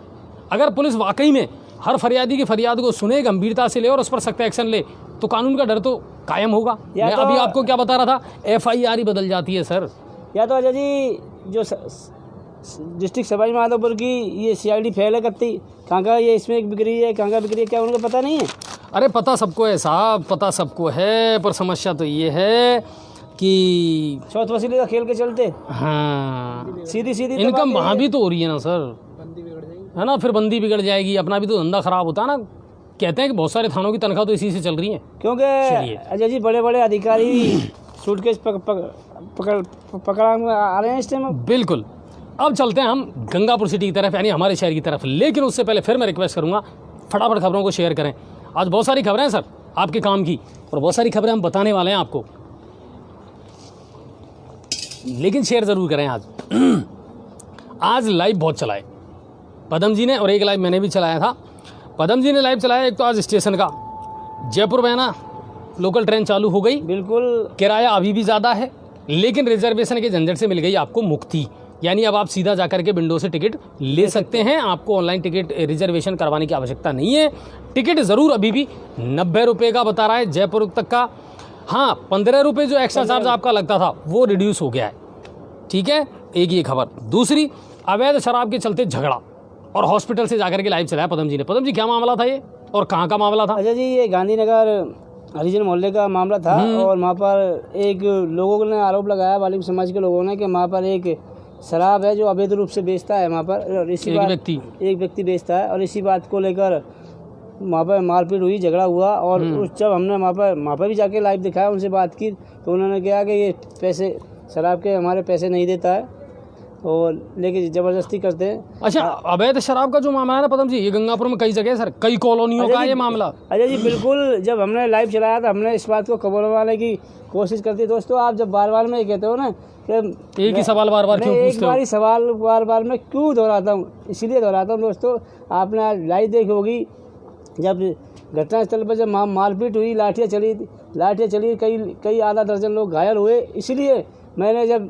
अगर पुलिस वाकई में हर फरियादी की फरियाद को सुने, गंभीरता से ले और उस पर सख्त एक्शन ले, तो कानून का डर तो कायम होगा। मैं अभी आपको क्या बता रहा था, FIR ही बदल जाती है सर। या तो अजय जी जो डिस्ट्रिक्ट सवाई माधोपुर की ये CID फैल है करती, कहाँ ये इसमें एक बिक्री है, कहाँ बिक्री है, क्या उनको पता नहीं है? अरे पता सबको है साहब, पता सबको है, पर समस्या तो ये है कि चौथ वसूली का खेल के चलते हाँ सीधी इनकम वहाँ भी तो हो रही है ना सर, है ना, फिर बंदी बिगड़ जाएगी, अपना भी तो धंधा खराब होता है ना। कहते हैं कि बहुत सारे थानों की तनख्वाह तो इसी से चल रही है। क्योंकि अजय जी बड़े बड़े अधिकारी सूटकेस पकड़ा आ रहे हैं इस टाइम। बिल्कुल। अब चलते हैं हम गंगापुर सिटी की तरफ, यानी हमारे शहर की तरफ, लेकिन उससे पहले फिर मैं रिक्वेस्ट करूंगा फटाफट खबरों को शेयर करें। आज बहुत सारी खबरें हैं सर आपके काम की, और बहुत सारी खबरें हम बताने वाले हैं आपको, लेकिन शेयर ज़रूर करें। आज लाइव बहुत चलाए पदम जी ने, और एक लाइव मैंने भी चलाया था। पदम जी ने लाइव चलाया एक तो आज स्टेशन का, जयपुर में ना लोकल ट्रेन चालू हो गई। बिल्कुल। किराया अभी भी ज़्यादा है, लेकिन रिजर्वेशन के झंझट से मिल गई आपको मुक्ति, यानी अब आप सीधा जाकर के विंडो से टिकट ले सकते हैं। आपको ऑनलाइन टिकट रिजर्वेशन करवाने की आवश्यकता नहीं है। टिकट ज़रूर अभी भी 90 रुपये का बता रहा है जयपुर तक का। हाँ, 15 रुपये जो एक्स्ट्रा चार्ज आपका लगता था वो रिड्यूस हो गया है। ठीक है, एक ये खबर। दूसरी, अवैध शराब के चलते झगड़ा, और हॉस्पिटल से जाकर के लाइव चलाया पदम जी ने। पदम जी क्या मामला था ये, और कहाँ का मामला था? अच्छा जी, ये गांधीनगर हरिजन मोहल्ले का मामला था, और वहाँ पर एक लोगों ने आरोप लगाया, वालिम समाज के लोगों ने, कि वहाँ पर एक शराब है जो अवैध रूप से बेचता है वहाँ पर, और इसी एक व्यक्ति बेचता है, और इसी बात को लेकर वहाँ पर मारपीट हुई, झगड़ा हुआ। और जब हमने वहाँ पर भी जाके लाइव दिखाया, उनसे बात की, तो उन्होंने कहा कि ये पैसे शराब के हमारे पैसे नहीं देता है, और लेके ज़बरदस्ती करते हैं। अच्छा, अवैध शराब का जो मामला है ना पदम जी, ये गंगापुर में कई जगह सर, कई कॉलोनियों का ये मामला। अजय जी बिल्कुल, जब हमने लाइव चलाया था, हमने इस बात को कबूलवाने की कोशिश करती। दोस्तों, आप जब बार बार में कहते हो ना कि एक ही सवाल बार बार क्यों पूछते हो? एक बार ही सवाल बार बार में क्यों दोहराता हूँ, इसीलिए दोहराता हूँ। दोस्तों, आपने लाइव देखी होगी, जब घटनास्थल पर जब मारपीट हुई, लाठियाँ चली, कई आधा दर्जन लोग घायल हुए। इसलिए मैंने जब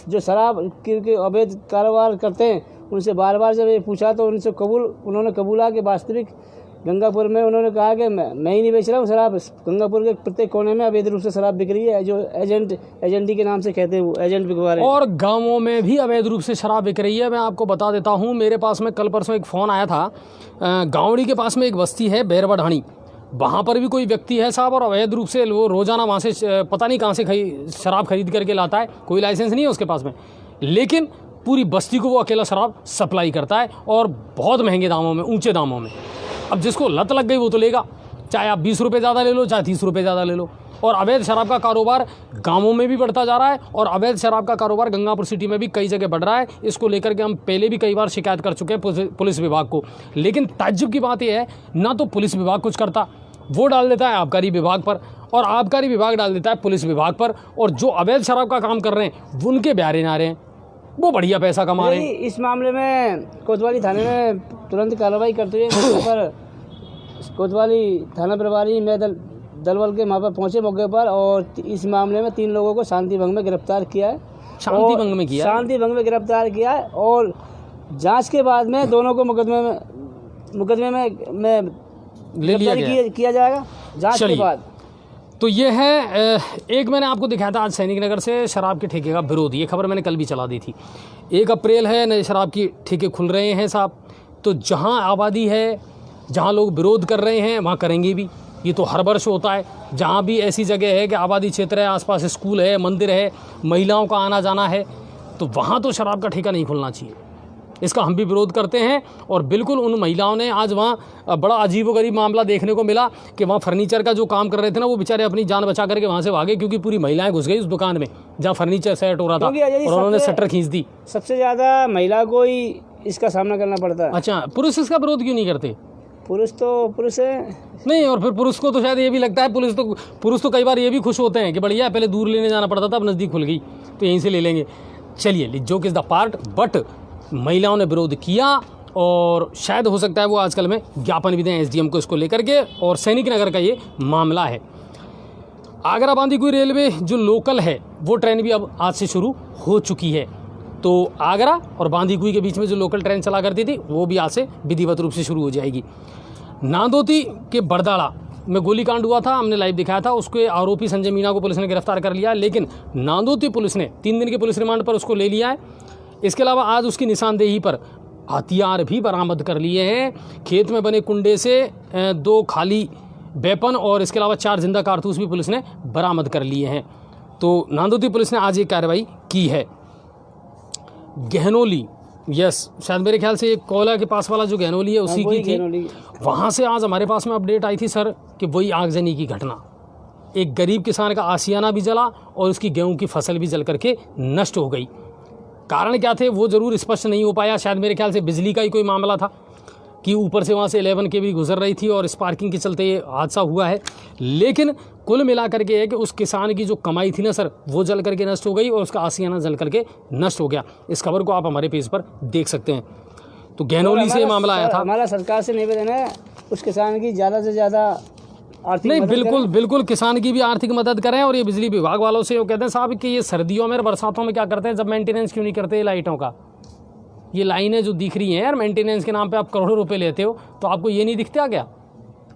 जो शराब के अवैध कारोबार करते हैं उनसे बार बार जब ये पूछा, तो उन्होंने कबूला कि वास्तविक गंगापुर में, उन्होंने कहा कि मैं ही नहीं बेच रहा हूँ शराब, गंगापुर के प्रत्येक कोने में अवैध रूप से शराब बिक रही है, जो एजेंटी के नाम से कहते हैं, वो एजेंट बिकवा रहे हैं। और गाँवों में भी अवैध रूप से शराब बिक रही है। मैं आपको बता देता हूँ, मेरे पास में कल परसों एक फ़ोन आया था, गाँवड़ी के पास में एक बस्ती है बैरवा ढाणी, वहाँ पर भी कोई व्यक्ति है साहब, और अवैध रूप से वो रोज़ाना वहाँ से पता नहीं कहाँ से शराब खरीद करके लाता है, कोई लाइसेंस नहीं है उसके पास में, लेकिन पूरी बस्ती को वो अकेला शराब सप्लाई करता है, और बहुत महंगे दामों में, ऊंचे दामों में। अब जिसको लत लग गई वो तो लेगा, चाहे आप 20 रुपये ज़्यादा ले लो, चाहे 30 रुपये ज़्यादा ले लो। और अवैध शराब का कारोबार गांवों में भी बढ़ता जा रहा है, और अवैध शराब का कारोबार गंगापुर सिटी में भी कई जगह बढ़ रहा है। इसको लेकर के हम पहले भी कई बार शिकायत कर चुके हैं पुलिस विभाग को, लेकिन ताज्जुब की बात यह है, ना तो पुलिस विभाग कुछ करता, वो डाल देता है आबकारी विभाग पर, और आबकारी विभाग डाल देता है पुलिस विभाग पर, और जो अवैध शराब का काम कर रहे हैं उनके ब्यारे नारे हैं, वो बढ़िया पैसा कमा रहे हैं। इस मामले में कोतवाली थाने में तुरंत कार्रवाई करते हुए पर कोतवाली थाना प्रभारी मैं दलबल के वहाँ पर पहुँचे मौके पर, और इस मामले में 3 लोगों को शांति भंग में गिरफ्तार किया है। शांति भंग में गिरफ्तार किया है, और जांच के बाद में दोनों को मुकदमे में ले लिया किया जाएगा जांच के बाद। तो ये है, एक मैंने आपको दिखाया था आज सैनिक नगर से शराब के ठेके का विरोध, ये खबर मैंने कल भी चला दी थी। 1 अप्रैल है, नए शराब की ठेके खुल रहे हैं साहब, तो जहाँ आबादी है, जहाँ लोग विरोध कर रहे हैं, वहाँ करेंगे भी। ये तो हर वर्ष होता है, जहाँ भी ऐसी जगह है कि आबादी क्षेत्र है, आसपास स्कूल है, मंदिर है, महिलाओं का आना जाना है, तो वहाँ तो शराब का ठेका नहीं खुलना चाहिए। इसका हम भी विरोध करते हैं, और बिल्कुल उन महिलाओं ने आज वहाँ बड़ा अजीबोगरीब मामला देखने को मिला कि वहाँ फर्नीचर का जो काम कर रहे थे ना, वो बेचारे अपनी जान बचा करके वहाँ से भागे, क्योंकि पूरी महिलाएं घुस गई उस दुकान में जहाँ फर्नीचर सेट हो रहा था, और उन्होंने शटर खींच दी। सबसे ज़्यादा महिला को ही इसका सामना करना पड़ता है। अच्छा, पुरुष इसका विरोध क्यों नहीं करते? पुरुष तो पुरुष है नहीं, और फिर पुरुष को तो शायद ये भी लगता है, पुरुष तो कई बार ये भी खुश होते हैं कि बढ़िया, पहले दूर लेने जाना पड़ता था, अब नज़दीक खुल गई तो यहीं से ले लेंगे। चलिए, joke is the part, but महिलाओं ने विरोध किया और शायद हो सकता है वो आजकल में ज्ञापन भी दें एसडीएम को इसको लेकर के। और सैनिक नगर का ये मामला है। आगरा बांदीकुई रेलवे जो लोकल है वो ट्रेन भी अब आज से शुरू हो चुकी है। तो आगरा और बांदीकुई के बीच में जो लोकल ट्रेन चला करती थी वो भी आज से विधिवत रूप से शुरू हो जाएगी। नांदोती के बरदाड़ा में गोलीकांड हुआ था, हमने लाइव दिखाया था। उसके आरोपी संजय मीणा को पुलिस ने गिरफ्तार कर लिया है, लेकिन नांदोती पुलिस ने 3 दिन के पुलिस रिमांड पर उसको ले लिया है। इसके अलावा आज उसकी निशानदेही पर हथियार भी बरामद कर लिए हैं। खेत में बने कुंडे से 2 खाली वेपन और इसके अलावा 4 जिंदा कारतूस भी पुलिस ने बरामद कर लिए हैं। तो नांदोती पुलिस ने आज ये कार्रवाई की है। गहनोली, यस, शायद मेरे ख्याल से कोयला के पास वाला जो गहनोली है उसी की थी। वहाँ से आज हमारे पास में अपडेट आई थी सर कि वही आगजनी की घटना, एक गरीब किसान का आशियाना भी जला और उसकी गेहूं की फसल भी जल करके नष्ट हो गई। कारण क्या थे वो ज़रूर स्पष्ट नहीं हो पाया। शायद मेरे ख्याल से बिजली का ही कोई मामला था कि ऊपर से वहाँ से 11 के भी गुजर रही थी और स्पार्किंग के चलते ये हादसा हुआ है। लेकिन कुल मिला करके है कि उस किसान की जो कमाई थी ना सर, वो जल करके नष्ट हो गई और उसका आशियाना जल करके नष्ट हो गया। इस खबर को आप हमारे पेज पर देख सकते हैं। तो गहनोली से मामला आया था। हमारा सरकार से निवेदन है उस किसान की ज़्यादा से ज़्यादा आर्थिक नहीं, मदद बिल्कुल किसान की भी आर्थिक मदद करें। और ये बिजली विभाग वालों से वो कहते हैं साहब कि ये सर्दियों में और बरसातों में क्या करते हैं, जब मेंटेनेंस क्यों नहीं करते लाइटों का? ये लाइनें जो दिख रही हैं यार, मेंटेनेंस के नाम पे आप करोड़ों रुपए लेते हो, तो आपको ये नहीं दिखता क्या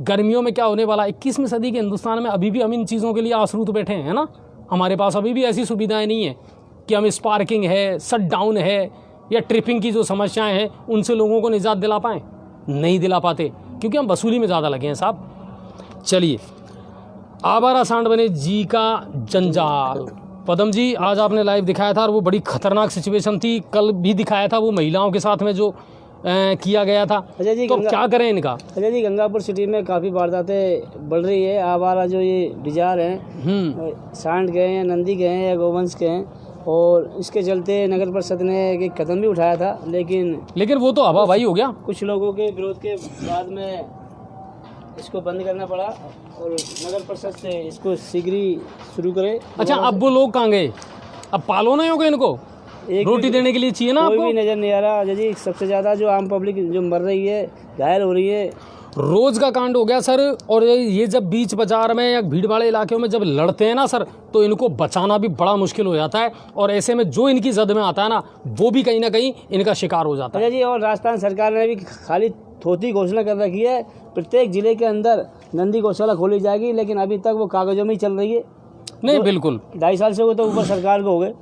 गर्मियों में क्या होने वाला? 21वीं सदी के हिंदुस्तान में अभी भी हम इन चीज़ों के लिए आश्रित बैठे हैं ना। हमारे पास अभी भी ऐसी सुविधाएं नहीं है कि हम स्पार्किंग है, शट डाउन है या ट्रिपिंग की जो समस्याएं हैं उनसे लोगों को निजात दिला पाएँ। नहीं दिला पाते क्योंकि हम वसूली में ज़्यादा लगे हैं साहब। चलिए, आवारा सांड बने जी का जंजाल। पदम जी, आज आपने लाइव दिखाया था और वो बड़ी खतरनाक सिचुएशन थी। कल भी दिखाया था वो महिलाओं के साथ में जो किया गया था। अजय जी, तो क्या करें इनका? अजय जी, गंगापुर सिटी में काफ़ी वारदातें बढ़ रही है। आवारा जो ये डिजार हैं, सांड के हैं, नंदी के हैं या गोवंश के हैं, और इसके चलते नगर परिषद ने एक कदम भी उठाया था, लेकिन वो तो हवाबाजी हो गया। कुछ लोगों के विरोध के बाद में इसको बंद करना पड़ा और नगर परिषद से इसको शीघ्र ही शुरू करे। अच्छा, अब वो लोग कहाँ गए? अब पालो नहीं होगा इनको, रोटी देने के लिए चाहिए ना कोई आपको? भी नजर नहीं आ रहा अजय जी। सबसे ज़्यादा जो आम पब्लिक जो मर रही है, घायल हो रही है। रोज का कांड हो गया सर। और ये जब बीच बाजार में या भीड़ वाले इलाकों में जब लड़ते हैं ना सर, तो इनको बचाना भी बड़ा मुश्किल हो जाता है। और ऐसे में जो इनकी जद में आता है ना, वो भी कहीं ना कहीं इनका शिकार हो जाता है। अजय जी, और राजस्थान सरकार ने भी खाली थोती घोषणा कर रखी है, प्रत्येक जिले के अंदर नंदी गौशाला खोली जाएगी, लेकिन अभी तक वो कागजों में ही चल रही है। नहीं, बिल्कुल 2.5 साल से वो तो ऊपर सरकार को हो गए।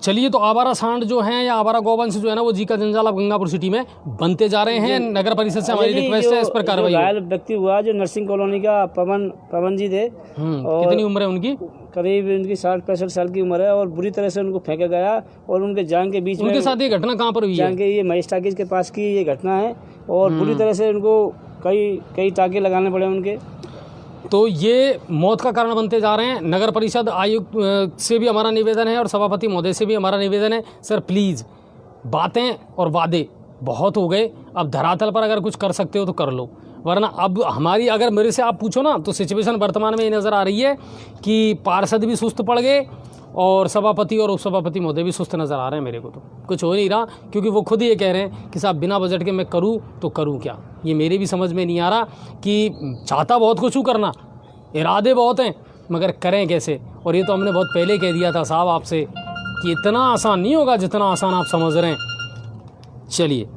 चलिए, तो आवारा सांड जो हैं या आवारा गौवंश जो है ना, वो जी का जंजाल अब गंगापुर सिटी में बनते जा रहे हैं। नगर परिषद से हमारी रिक्वेस्ट है इस पर कार्रवाई। घायल व्यक्ति हुआ जो नर्सिंग कॉलोनी का पवन जी थे। कितनी उम्र है उनकी? करीब उनकी 60-65 साल की उम्र है और बुरी तरह से उनको फेंका गया और उनके जान के बीच में। उनके साथ ये घटना कहाँ पर हुई है? जान के ये महेश टाकीज के पास की ये घटना है और बुरी तरह से उनको कई टाके लगाने पड़े उनके। तो ये मौत का कारण बनते जा रहे हैं। नगर परिषद आयुक्त से भी हमारा निवेदन है और सभापति महोदय से भी हमारा निवेदन है, सर प्लीज़, बातें और वादे बहुत हो गए। अब धरातल पर अगर कुछ कर सकते हो तो कर लो, वरना अब हमारी, अगर मेरे से आप पूछो ना, तो सिचुएशन वर्तमान में ये नज़र आ रही है कि पार्षद भी सुस्त पड़ गए और सभापति और उपसभापति महोदय भी सुस्त नज़र आ रहे हैं। मेरे को तो कुछ हो नहीं रहा, क्योंकि वो खुद ये कह रहे हैं कि साहब बिना बजट के मैं करूं तो करूं क्या। ये मेरे भी समझ में नहीं आ रहा कि चाहता बहुत कुछ हूँ करना, इरादे बहुत हैं, मगर करें कैसे। और ये तो हमने बहुत पहले कह दिया था साहब आपसे कि इतना आसान नहीं होगा जितना आसान आप समझ रहे हैं। चलिए,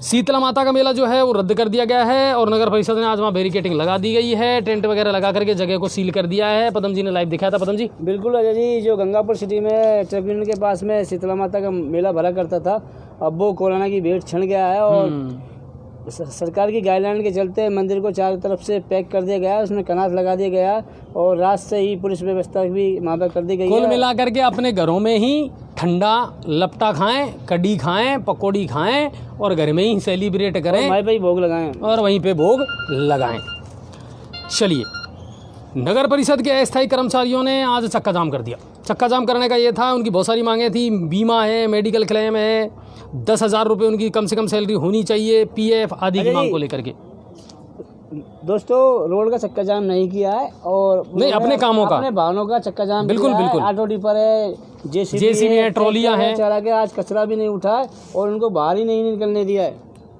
शीतला माता का मेला जो है वो रद्द कर दिया गया है और नगर परिषद ने आज वहाँ बैरिकेटिंग लगा दी गई है, टेंट वगैरह लगा करके जगह को सील कर दिया है। पदम जी ने लाइव दिखाया था। पदम जी, बिल्कुल अजय जी, जो गंगापुर सिटी में ट्रक यूनियन के पास में शीतला माता का मेला भरा करता था, अब वो कोरोना की भेंट छिड़ गया है और सरकार की गाइडलाइन के चलते मंदिर को चारों तरफ से पैक कर दिया गया है, उसमें कनात लगा दिया गया और रात से ही पुलिस व्यवस्था भी वहाँ पर कर दी गई है। कुल मिला करके अपने घरों में ही ठंडा लपटा खाएं, कड़ी खाएं, पकौड़ी खाएं और घर में ही सेलिब्रेट करें, वहीं पे भोग लगाएं और वहीं पे भोग लगाएं। चलिए, नगर परिषद के अस्थायी कर्मचारियों ने आज चक्का जाम कर दिया। चक्का जाम करने का ये था, उनकी बहुत सारी मांगें थी, बीमा है, मेडिकल क्लेम है, 10,000 रुपये उनकी कम से कम सैलरी होनी चाहिए, पीएफ आदि की मांग को लेकर के। दोस्तों रोड का चक्का जाम नहीं किया है और नहीं, अपने कामों का, अपने वाहनों का चक्का जाम बिल्कुल किया है। बिल्कुल। ऑटो डिपर है, जेसीबी है, ट्रॉलियां हैं, चला के आज कचरा भी नहीं उठाए और उनको बाहर ही नहीं निकलने दिया है,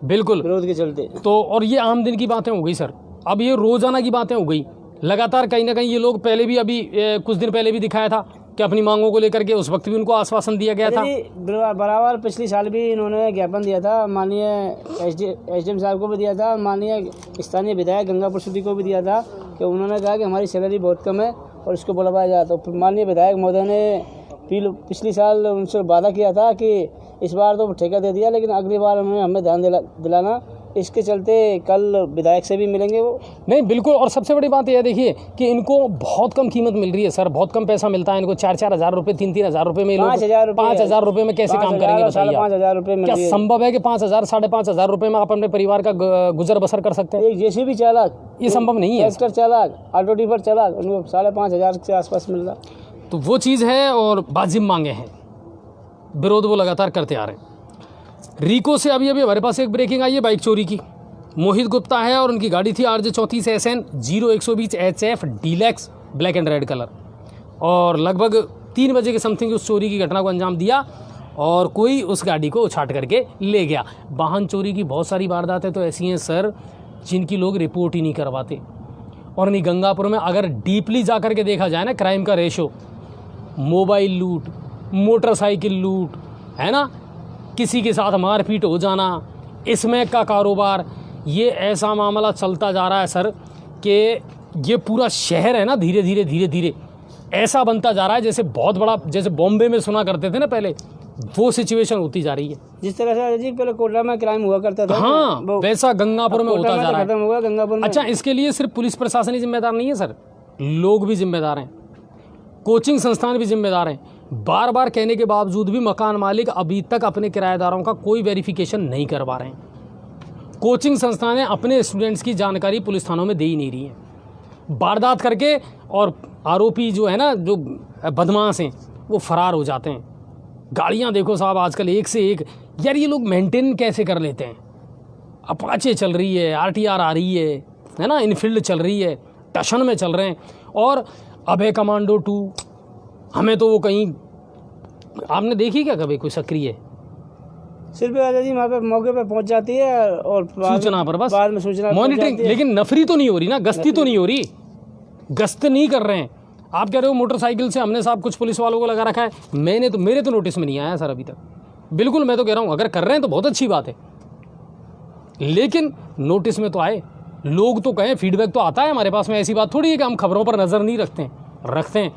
बिल्कुल विरोध के चलते। तो और ये आम दिन की बातें हो गई सर, अब ये रोजाना की बातें हो गई। लगातार कहीं ना कहीं ये लोग पहले भी, अभी कुछ दिन पहले भी दिखाया था कि अपनी मांगों को लेकर के उस वक्त भी उनको आश्वासन दिया गया था। बराबर पिछले साल भी इन्होंने ज्ञापन दिया था, माननीय एसडीएम साहब को भी दिया था, माननीय स्थानीय विधायक गंगापुर सिटी को भी दिया था कि उन्होंने कहा कि हमारी सैलरी बहुत कम है और इसको बुलवाया जाए। तो माननीय विधायक महोदय ने पिछले साल उनसे वादा किया था कि इस बार तो ठेका दे दिया, लेकिन अगली बार हमें ध्यान दिलाना। इसके चलते कल विधायक से भी मिलेंगे वो। नहीं बिल्कुल, और सबसे बड़ी बात यह देखिए कि इनको बहुत कम कीमत मिल रही है सर, बहुत कम पैसा मिलता है इनको, 4-4 हज़ार रुपये, 3-3 हज़ार रुपये में, 5,000 रुपये में कैसे काम करेंगे बताइए? 5,000 रुपये में क्या संभव है कि 5,000, 5,500 रुपये में आप अपने परिवार का गुजर बसर कर सकते हैं? एक जेसीबी चालक, ये संभव नहीं है। चालक, ऑटो डिपर चालक, उनको 5,500 के आसपास मिल रहा। तो वो चीज़ है और वाजिब मांगे हैं, विरोध वो लगातार करते आ रहे हैं। रीको से अभी हमारे पास एक ब्रेकिंग आई है बाइक चोरी की। मोहित गुप्ता है और उनकी गाड़ी थी RJ 34 SN 0120 HF deluxe black and red colour, और लगभग 3 बजे के समथिंग उस चोरी की घटना को अंजाम दिया और कोई उस गाड़ी को उछाट करके ले गया। वाहन चोरी की बहुत सारी वारदातें तो ऐसी हैं सर जिनकी लोग रिपोर्ट ही नहीं करवाते। और नहीं, गंगापुर में अगर डीपली जा कर के देखा जाए ना क्राइम का रेशो, मोबाइल लूट, मोटरसाइकिल लूट, है ना, किसी के साथ मारपीट हो जाना, स्मैक का कारोबार, ये ऐसा मामला चलता जा रहा है सर कि ये पूरा शहर है ना धीरे धीरे ऐसा बनता जा रहा है जैसे बहुत बड़ा, जैसे बॉम्बे में सुना करते थे ना पहले, वो सिचुएशन होती जा रही है। जिस तरह से जी पहले कोटा में क्राइम हुआ करता था, हाँ, वैसा गंगापुर में होता जा रहा है। खत्म हुआ गंगापुर में। अच्छा, इसके लिए सिर्फ पुलिस प्रशासन ही जिम्मेदार नहीं है सर, लोग भी जिम्मेदार हैं, कोचिंग संस्थान भी जिम्मेदार हैं। बार बार कहने के बावजूद भी मकान मालिक अभी तक अपने किराएदारों का कोई वेरिफिकेशन नहीं करवा रहे हैं। कोचिंग संस्थानें अपने स्टूडेंट्स की जानकारी पुलिस थानों में दे ही नहीं रही हैं। वारदात करके और आरोपी जो है ना, जो बदमाश हैं, वो फरार हो जाते हैं। गाड़ियां देखो साहब आजकल एक से एक, यार ये लोग मेंटेन कैसे कर लेते हैं? अपाचे चल रही है, RTR आ रही है ना, इनफील्ड चल रही है, टशन में चल रहे हैं, और अभय कमांडो 2, हमें तो वो कहीं, आपने देखी क्या कभी कोई सक्रिय? सिर्फ जी वहाँ पे मौके पे पहुँच जाती है और सूचना पर बस बाद में सूचना मॉनिटरिंग, लेकिन नफरी तो नहीं हो रही ना, गश्ती तो नहीं हो रही, गश्त नहीं कर रहे हैं। आप कह रहे हो मोटरसाइकिल से हमने साहब कुछ पुलिस वालों को लगा रखा है, मेरे तो नोटिस में नहीं आया सर अभी तक। बिल्कुल, मैं तो कह रहा हूँ अगर कर रहे हैं तो बहुत अच्छी बात है, लेकिन नोटिस में तो आए, लोग तो कहें, फीडबैक तो आता है हमारे पास में। ऐसी बात थोड़ी है कि हम खबरों पर नज़र नहीं रखते हैं,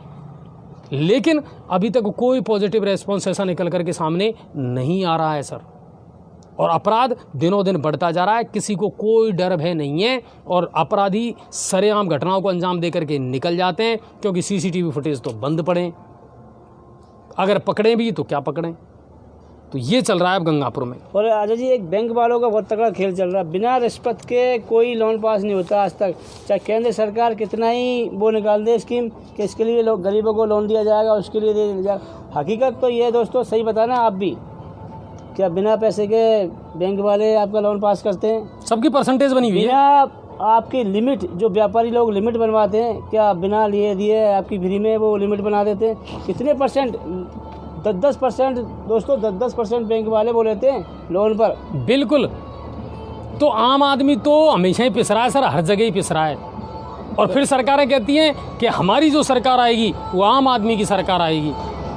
लेकिन अभी तक कोई पॉजिटिव रेस्पॉन्स ऐसा निकल कर के सामने नहीं आ रहा है सर। और अपराध दिनों दिन बढ़ता जा रहा है, किसी को कोई डर भय नहीं है, और अपराधी सरेआम घटनाओं को अंजाम दे करके निकल जाते हैं, क्योंकि CCTV फुटेज तो बंद पड़े, अगर पकड़ें भी तो क्या पकड़ें। तो ये चल रहा है अब गंगापुर में। और आजा जी एक बैंक वालों का बहुत तगड़ा खेल चल रहा है, बिना रिश्वत के कोई लोन पास नहीं होता आज तक, चाहे केंद्र सरकार कितना ही वो निकाल दे स्कीम कि इसके लिए लोग गरीबों को लोन दिया जाएगा, उसके लिए दे दिया जाएगा। हकीकत तो ये है दोस्तों, सही बताना आप भी, क्या बिना पैसे के बैंक वाले आपका लोन पास करते हैं? सबकी परसेंटेज बनी हुई है, बिना आपकी लिमिट, जो व्यापारी लोग लिमिट बनवाते हैं, क्या बिना लिए दिए आपकी फ्री में वो लिमिट बना देते हैं? कितने परसेंट? 10% दोस्तों, 10% बैंक वाले वो लेते हैं लोन पर। बिल्कुल, तो आम आदमी तो हमेशा ही पिस रहा है सर, हर जगह ही पिस रहा है। और फिर सरकारें कहती हैं कि हमारी जो सरकार आएगी वो आम आदमी की सरकार आएगी।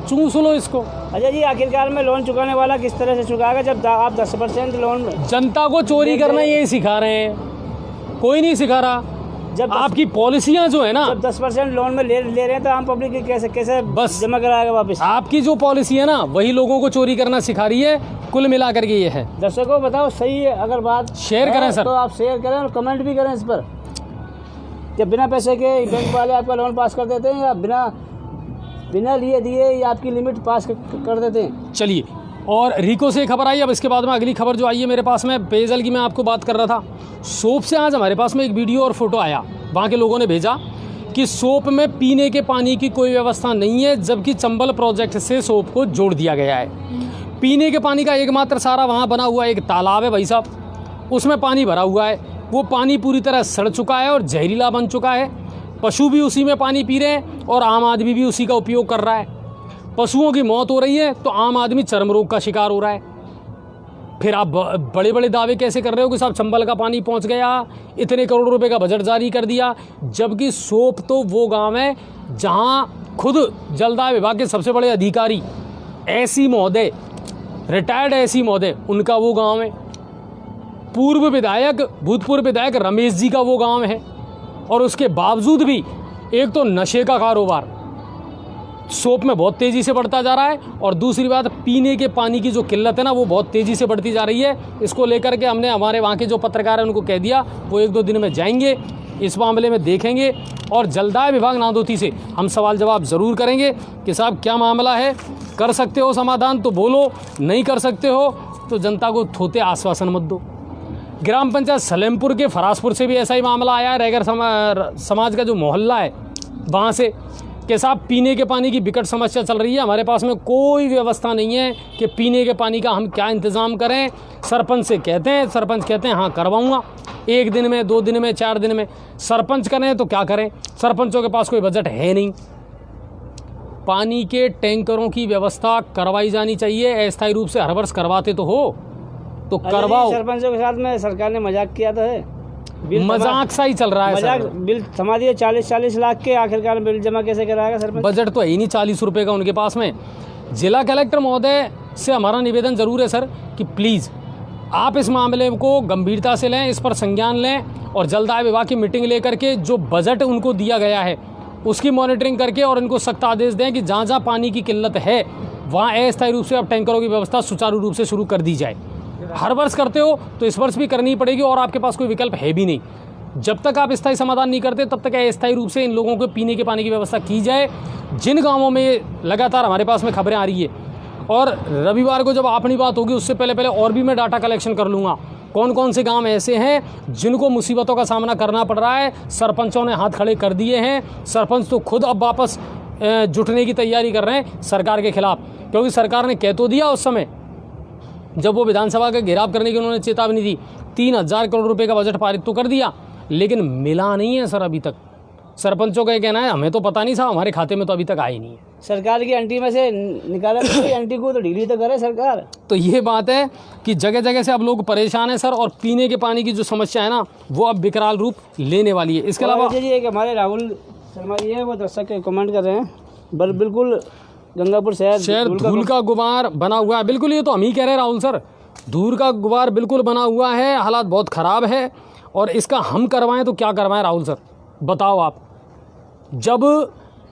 चूस लो इसको। अच्छा जी, आखिरकार में लोन चुकाने वाला किस तरह से चुकाएगा जब आप 10% लोन में? जनता को चोरी करना यही सिखा रहे हैं, कोई नहीं सिखा रहा। जब आपकी पॉलिसियां जो है ना, जब 10% लोन में ले रहे हैं तो आम पब्लिक कैसे बस जमा कराएगा वापस? आपकी जो पॉलिसी है ना, वही लोगों को चोरी करना सिखा रही है। कुल मिला करके ये है। दर्शकों बताओ, सही है? अगर बात शेयर करें सर, तो आप शेयर करें और कमेंट भी करें इस पर। जब बिना पैसे के बैंक वाले आपका लोन पास कर देते हैं, या बिना लिए दिए या आपकी लिमिट पास कर देते हैं। चलिए, और रीको से खबर आई, अब इसके बाद में अगली खबर जो आई है मेरे पास में, पेयजल की मैं आपको बात कर रहा था। सोप से आज हमारे पास में एक वीडियो और फोटो आया, वहाँ के लोगों ने भेजा कि सोप में पीने के पानी की कोई व्यवस्था नहीं है, जबकि चंबल प्रोजेक्ट से सोप को जोड़ दिया गया है। पीने के पानी का एकमात्र सारा वहाँ बना हुआ एक तालाब है भाई साहब, उसमें पानी भरा हुआ है। वो पानी पूरी तरह सड़ चुका है और जहरीला बन चुका है। पशु भी उसी में पानी पी रहे हैं और आम आदमी भी उसी का उपयोग कर रहा है। पशुओं की मौत हो रही है तो आम आदमी चर्म रोग का शिकार हो रहा है। फिर आप बड़े बड़े दावे कैसे कर रहे हो कि साहब चंबल का पानी पहुंच गया, इतने करोड़ रुपए का बजट जारी कर दिया, जबकि सोप तो वो गांव है जहां खुद जलदाय विभाग के सबसे बड़े अधिकारी एसी महोदय, रिटायर्ड एसी महोदय, उनका वो गांव है। भूतपूर्व विधायक रमेश जी का वो गांव है। और उसके बावजूद भी एक तो नशे का कारोबार सोप में बहुत तेज़ी से बढ़ता जा रहा है, और दूसरी बात पीने के पानी की जो किल्लत है ना वो बहुत तेज़ी से बढ़ती जा रही है। इसको लेकर के हमने हमारे वहाँ के जो पत्रकार हैं उनको कह दिया, वो 1-2 दिन में जाएंगे, इस मामले में देखेंगे और जलदाय विभाग नांदोती से हम सवाल जवाब ज़रूर करेंगे कि साहब क्या मामला है, कर सकते हो समाधान तो बोलो, नहीं कर सकते हो तो जनता को थोते आश्वासन मत दो। ग्राम पंचायत सलेमपुर के फरासपुर से भी ऐसा ही मामला आया है। रैगर समाज का जो मोहल्ला है वहाँ से कि साहब पीने के पानी की विकट समस्या चल रही है, हमारे पास में कोई व्यवस्था नहीं है कि पीने के पानी का हम क्या इंतज़ाम करें। सरपंच से कहते हैं, सरपंच कहते हैं हाँ करवाऊँगा, 1 दिन में, 2 दिन में, 4 दिन में। सरपंच करें तो क्या करें, सरपंचों के पास कोई बजट है नहीं। पानी के टैंकरों की व्यवस्था करवाई जानी चाहिए, अस्थायी रूप से हर वर्ष करवाते तो हो तो करवाओ। सरपंचों के साथ में सरकार ने मजाक किया तो है, मजाक सा ही चल रहा है। मजाक बिल थमा दिए 40-40 लाख के, आखिरकार बिल जमा कैसे कराएगा सरपंच? बजट तो है ही नहीं 40 रुपये का उनके पास में। जिला कलेक्टर महोदय से हमारा निवेदन ज़रूर है सर कि प्लीज़ आप इस मामले को गंभीरता से लें, इस पर संज्ञान लें और जलदाय विभाग की मीटिंग लेकर के जो बजट उनको दिया गया है उसकी मॉनिटरिंग करके और इनको सख्त आदेश दें कि जहाँ जहाँ पानी की किल्लत है वहाँ अस्थायी रूप से अब टैंकरों की व्यवस्था सुचारू रूप से शुरू कर दी जाए। हर वर्ष करते हो तो इस वर्ष भी करनी पड़ेगी और आपके पास कोई विकल्प है भी नहीं। जब तक आप स्थायी समाधान नहीं करते तब तक अस्थायी रूप से इन लोगों को पीने के पानी की व्यवस्था की जाए। जिन गांवों में लगातार हमारे पास में खबरें आ रही है, और रविवार को जब अपनी बात होगी उससे पहले और भी मैं डाटा कलेक्शन कर लूँगा कौन कौन से गांव ऐसे हैं जिनको मुसीबतों का सामना करना पड़ रहा है। सरपंचों ने हाथ खड़े कर दिए हैं, सरपंच तो खुद अब वापस जुटने की तैयारी कर रहे हैं सरकार के खिलाफ, क्योंकि सरकार ने कह तो दिया उस समय जब वो विधानसभा का घेराव करने की उन्होंने चेतावनी दी, 3000 करोड़ रुपए का बजट पारित तो कर दिया, लेकिन मिला नहीं है सर अभी तक। सरपंचों का ये कहना है हमें तो पता नहीं साहब, हमारे खाते में तो अभी तक आई नहीं है। सरकार की एंटी में से निकाला तो एंटी को तो ढीली तो करे सरकार। तो ये बात है कि जगह जगह से अब लोग परेशान हैं सर, और पीने के पानी की जो समस्या है ना वो अब विकराल रूप लेने वाली है। इसके अलावा जी एक हमारे राहुल शर्मा जी है, वो दर्शक कमेंट कर रहे हैं, बिल्कुल गंगापुर शहर धूल का गुबार बना हुआ है। बिल्कुल ये तो हम ही कह रहे हैं राहुल सर, धूल का गुबार बिल्कुल बना हुआ है, हालात बहुत ख़राब है और इसका हम करवाएं तो क्या करवाएं राहुल सर बताओ आप। जब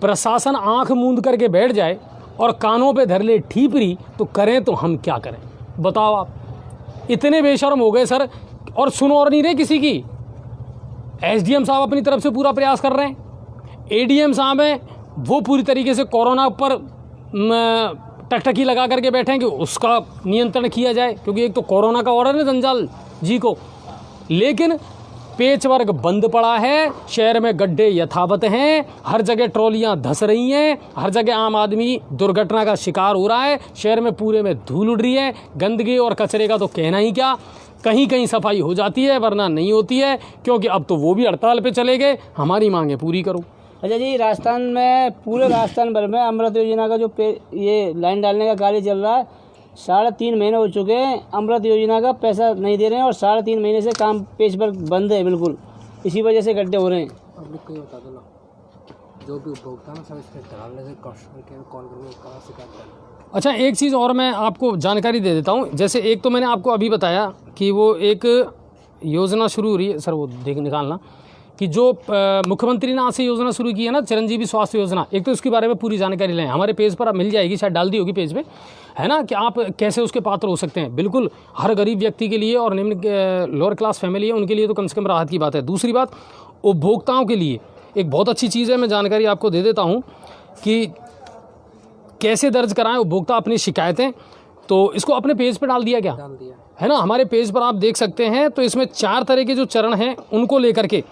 प्रशासन आंख मूंद करके बैठ जाए और कानों पे धर ले ठीपरी तो करें तो हम क्या करें बताओ आप। इतने बेशर्म हो गए सर, और सुन और नहीं रहे किसी की। एसडीएम साहब अपनी तरफ से पूरा प्रयास कर रहे हैं, एडीएम साहब हैं वो पूरी तरीके से कोरोना पर टकटकी लगा करके बैठे हैं कि उसका नियंत्रण किया जाए, क्योंकि एक तो कोरोना का ऑर्डर है जंजाल जी को, लेकिन पेचवर्क बंद पड़ा है। शहर में गड्ढे यथावत हैं, हर जगह ट्रॉलियां धंस रही हैं, हर जगह आम आदमी दुर्घटना का शिकार हो रहा है। शहर में पूरे में धूल उड़ रही है, गंदगी और कचरे का तो कहना ही क्या। कहीं कहीं सफाई हो जाती है वरना नहीं होती है, क्योंकि अब तो वो भी हड़ताल पे चले गए। हमारी मांगे पूरी करो। अच्छा जी, राजस्थान में पूरे राजस्थान भर में अमृत योजना का जो ये लाइन डालने का कार्य चल रहा है, 3.5 महीने हो चुके हैं, अमृत योजना का पैसा नहीं दे रहे हैं और 3.5 महीने से काम पेज पर बंद है बिल्कुल। इसी वजह से गड्ढे हो रहे हैं। पब्लिक को ये बता दो ना, जो भी उपभोक्ता ना सब इसके डालने से कस्टमर केयर कॉल करके कहाँ शिकायत करना। अच्छा एक चीज़ और मैं आपको जानकारी दे देता हूँ। जैसे एक तो मैंने आपको अभी बताया कि वो एक योजना शुरू हो रही है सर, वो देख निकालना कि जो मुख्यमंत्री ने आज से योजना शुरू की है ना, चिरंजीवी स्वास्थ्य योजना, एक तो इसके बारे में पूरी जानकारी लें। हमारे पेज पर आप मिल जाएगी, शायद डाल दी होगी पेज पे, है ना, कि आप कैसे उसके पात्र हो सकते हैं। बिल्कुल हर गरीब व्यक्ति के लिए और निम्न लोअर क्लास फैमिली है उनके लिए तो कम से कम राहत की बात है। दूसरी बात, उपभोक्ताओं के लिए एक बहुत अच्छी चीज़ है, मैं जानकारी आपको दे देता हूँ कि कैसे दर्ज कराएं उपभोक्ता अपनी शिकायतें। तो इसको अपने पेज पर डाल दिया क्या है ना, हमारे पेज पर आप देख सकते हैं। तो इसमें 4 तरह के जो चरण हैं उनको लेकर के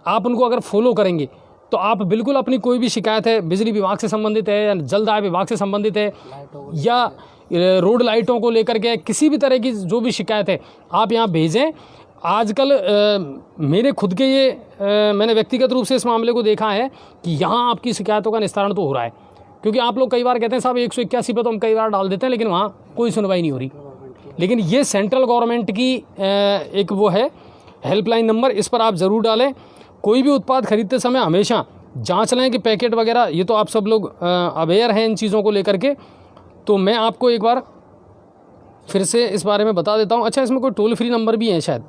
आप उनको अगर फॉलो करेंगे तो आप बिल्कुल अपनी कोई भी शिकायत है, बिजली विभाग से संबंधित है या जल आय विभाग से संबंधित है या रोड लाइटों को लेकर के किसी भी तरह की जो भी शिकायत है आप यहाँ भेजें। आजकल मेरे खुद के ये मैंने व्यक्तिगत रूप से इस मामले को देखा है कि यहाँ आपकी शिकायतों का निस्तारण तो हो रहा है, क्योंकि आप लोग कई बार कहते हैं साहब 181 पे तो हम कई बार डाल देते हैं लेकिन वहाँ कोई सुनवाई नहीं हो रही। लेकिन ये सेंट्रल गवर्नमेंट की एक वो है हेल्पलाइन नंबर, इस पर आप ज़रूर डालें। कोई भी उत्पाद खरीदते समय हमेशा जांच लें कि पैकेट वगैरह, ये तो आप सब लोग अवेयर हैं इन चीज़ों को लेकर के। तो मैं आपको एक बार फिर से इस बारे में बता देता हूँ। अच्छा, इसमें कोई टोल फ्री नंबर भी है शायद,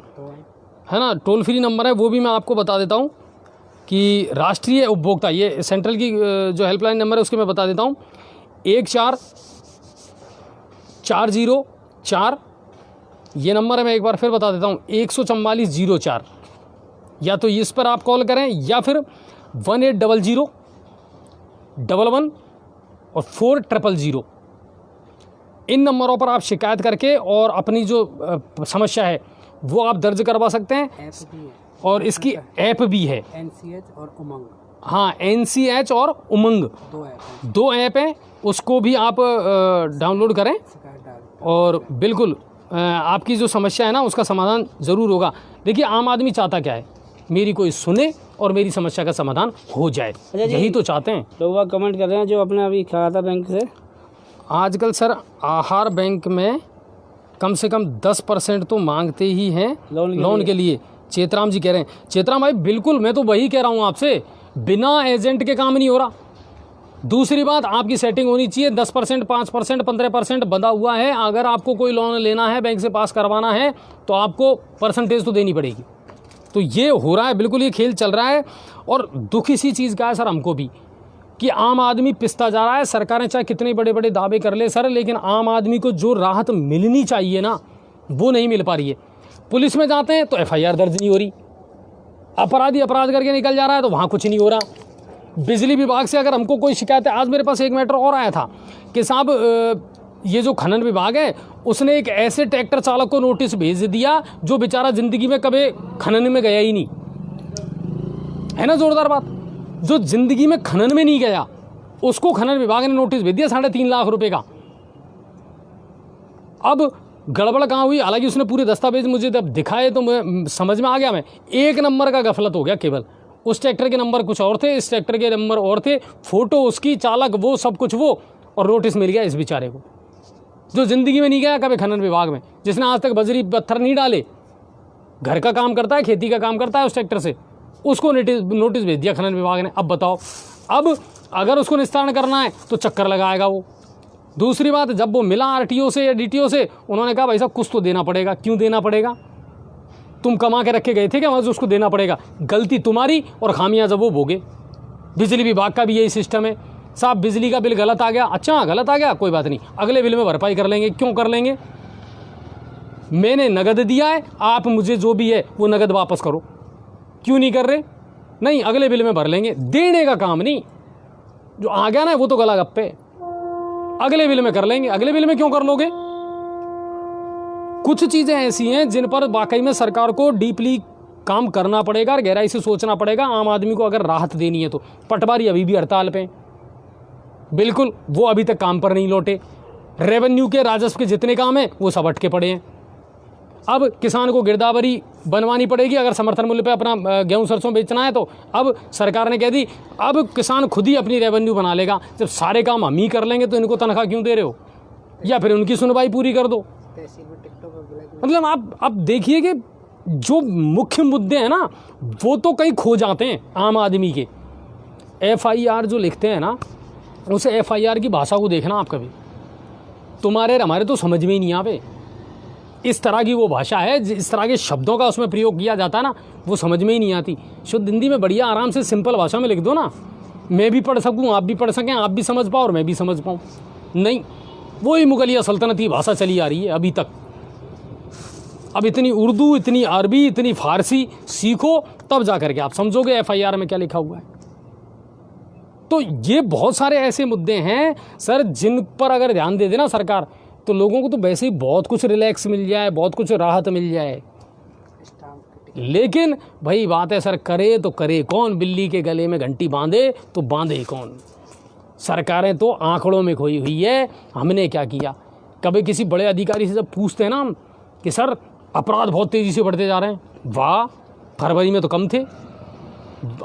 है ना, टोल फ्री नंबर है, वो भी मैं आपको बता देता हूँ कि राष्ट्रीय उपभोक्ता, ये सेंट्रल की जो हेल्पलाइन नंबर है उसके मैं बता देता हूँ 14404, ये नंबर है, मैं एक बार फिर बता देता हूँ 14404। या तो इस पर आप कॉल करें या फिर 1800-11 और 4000 इन नंबरों पर आप शिकायत करके और अपनी जो समस्या है वो आप दर्ज करवा सकते हैं। ऐप भी है और इसकी ऐप भी है, NCH और उमंग, हाँ NCH और उमंग, 2 ऐप हैं, उसको भी आप डाउनलोड करें शिकायत डाल। और बिल्कुल आपकी जो समस्या है ना उसका समाधान ज़रूर होगा। देखिए, आम आदमी चाहता क्या है, मेरी कोई सुने और मेरी समस्या का समाधान हो जाए, यही तो चाहते हैं। लोग कमेंट कर रहे हैं जो अपने अभी खाता बैंक से आजकल सर आहार बैंक में कम से कम 10% तो मांगते ही हैं लोन के लिए। चेतराम जी कह रहे हैं, चेतराम भाई बिल्कुल, मैं तो वही कह रहा हूँ आपसे, बिना एजेंट के काम नहीं हो रहा। दूसरी बात, आपकी सेटिंग होनी चाहिए, 10%, 5%, 15% बंधा हुआ है। अगर आपको कोई लोन लेना है, बैंक से पास करवाना है, तो आपको परसेंटेज तो देनी पड़ेगी। तो ये हो रहा है, बिल्कुल ये खेल चल रहा है। और दुख इसी चीज़ का है सर हमको भी कि आम आदमी पिसता जा रहा है। सरकारें चाहे कितने बड़े बड़े दावे कर ले सर, लेकिन आम आदमी को जो राहत मिलनी चाहिए ना वो नहीं मिल पा रही है। पुलिस में जाते हैं तो FIR दर्ज नहीं हो रही, अपराधी अपराध करके निकल जा रहा है तो वहाँ कुछ नहीं हो रहा। बिजली विभाग से अगर हमको कोई शिकायत है, आज मेरे पास एक मैटर और आया था कि साहब ये जो खनन विभाग है उसने एक ऐसे ट्रैक्टर चालक को नोटिस भेज दिया जो बेचारा ज़िंदगी में कभी खनन में गया ही नहीं, है ना जोरदार बात। जो ज़िंदगी में खनन में नहीं गया उसको खनन विभाग ने नोटिस भेज दिया 3.5 लाख रुपए का। अब गड़बड़ कहाँ हुई, हालांकि उसने पूरे दस्तावेज मुझे जब दिखाए तो मैं समझ में आ गया, मैं 1 नंबर का गफलत हो गया। केवल उस ट्रैक्टर के नंबर कुछ और थे, इस ट्रैक्टर के नंबर और थे, फोटो उसकी, चालक वो, सब कुछ वो, और नोटिस मिल गया इस बेचारे को जो ज़िंदगी में नहीं गया कभी खनन विभाग में, जिसने आज तक बजरी पत्थर नहीं डाले, घर का काम करता है, खेती का काम करता है उस ट्रैक्टर से, उसको नोटिस भेज दिया खनन विभाग ने। अब बताओ, अब अगर उसको निस्तारण करना है तो चक्कर लगाएगा वो। दूसरी बात, जब वो मिला RTO से या DTO से, उन्होंने कहा भाई साहब कुछ तो देना पड़ेगा। क्यों देना पड़ेगा, तुम कमा के रखे गए थे क्या, उसको देना पड़ेगा। गलती तुम्हारी और खामियां जब वो भोगे। बिजली विभाग का भी यही सिस्टम है, साहब बिजली का बिल गलत आ गया, अच्छा गलत आ गया कोई बात नहीं, अगले बिल में भरपाई कर लेंगे। क्यों कर लेंगे, मैंने नगद दिया है, आप मुझे जो भी है वो नगद वापस करो। क्यों नहीं कर रहे, नहीं अगले बिल में भर लेंगे। देने का काम नहीं, जो आ गया ना वो तो गला गप्पे, अगले बिल में कर लेंगे। अगले बिल में क्यों कर लोगे। कुछ चीज़ें ऐसी हैं जिन पर वाकई में सरकार को डीपली काम करना पड़ेगा और गहराई से सोचना पड़ेगा। आम आदमी को अगर राहत देनी है तो। पटवारी अभी भी हड़ताल पे, बिल्कुल वो अभी तक काम पर नहीं लौटे। रेवेन्यू के, राजस्व के जितने काम हैं वो सब अटके पड़े हैं। अब किसान को गिरदावरी बनवानी पड़ेगी अगर समर्थन मूल्य पे अपना गेहूं सरसों बेचना है तो। अब सरकार ने कह दी अब किसान खुद ही अपनी रेवेन्यू बना लेगा। जब सारे काम हम ही कर लेंगे तो इनको तनख्वाह क्यों दे रहे हो, या फिर उनकी सुनवाई पूरी कर दो। मतलब आप देखिए कि जो मुख्य मुद्दे हैं ना वो तो कहीं खो जाते हैं आम आदमी के। FIR जो लिखते हैं ना, उसे FIR की भाषा को देखना आप कभी, तुम्हारे हमारे तो समझ में ही नहीं आवे। इस तरह की वो भाषा है, इस तरह के शब्दों का उसमें प्रयोग किया जाता है ना, वो समझ में ही नहीं आती। शुद्ध हिंदी में बढ़िया आराम से सिंपल भाषा में लिख दो ना, मैं भी पढ़ सकूं, आप भी पढ़ सकें, आप भी समझ पाओ और मैं भी समझ पाऊँ। नहीं, वही मुगलिया सल्तनती भाषा चली आ रही है अभी तक। अब इतनी उर्दू, इतनी अरबी, इतनी फारसी सीखो तब जा करके आप समझोगे FIR में क्या लिखा हुआ है। तो ये बहुत सारे ऐसे मुद्दे हैं सर जिन पर अगर ध्यान दे देना सरकार, तो लोगों को तो वैसे ही बहुत कुछ रिलैक्स मिल जाए, बहुत कुछ राहत मिल जाए। लेकिन भाई बात है सर, करे तो करे कौन? बिल्ली के गले में घंटी बांधे तो बांधे कौन? सरकारें तो आंकड़ों में खोई हुई है। हमने क्या किया? कभी किसी बड़े अधिकारी से जब पूछते हैं ना हम कि सर अपराध बहुत तेज़ी से बढ़ते जा रहे हैं, वाह फरवरी में तो कम थे,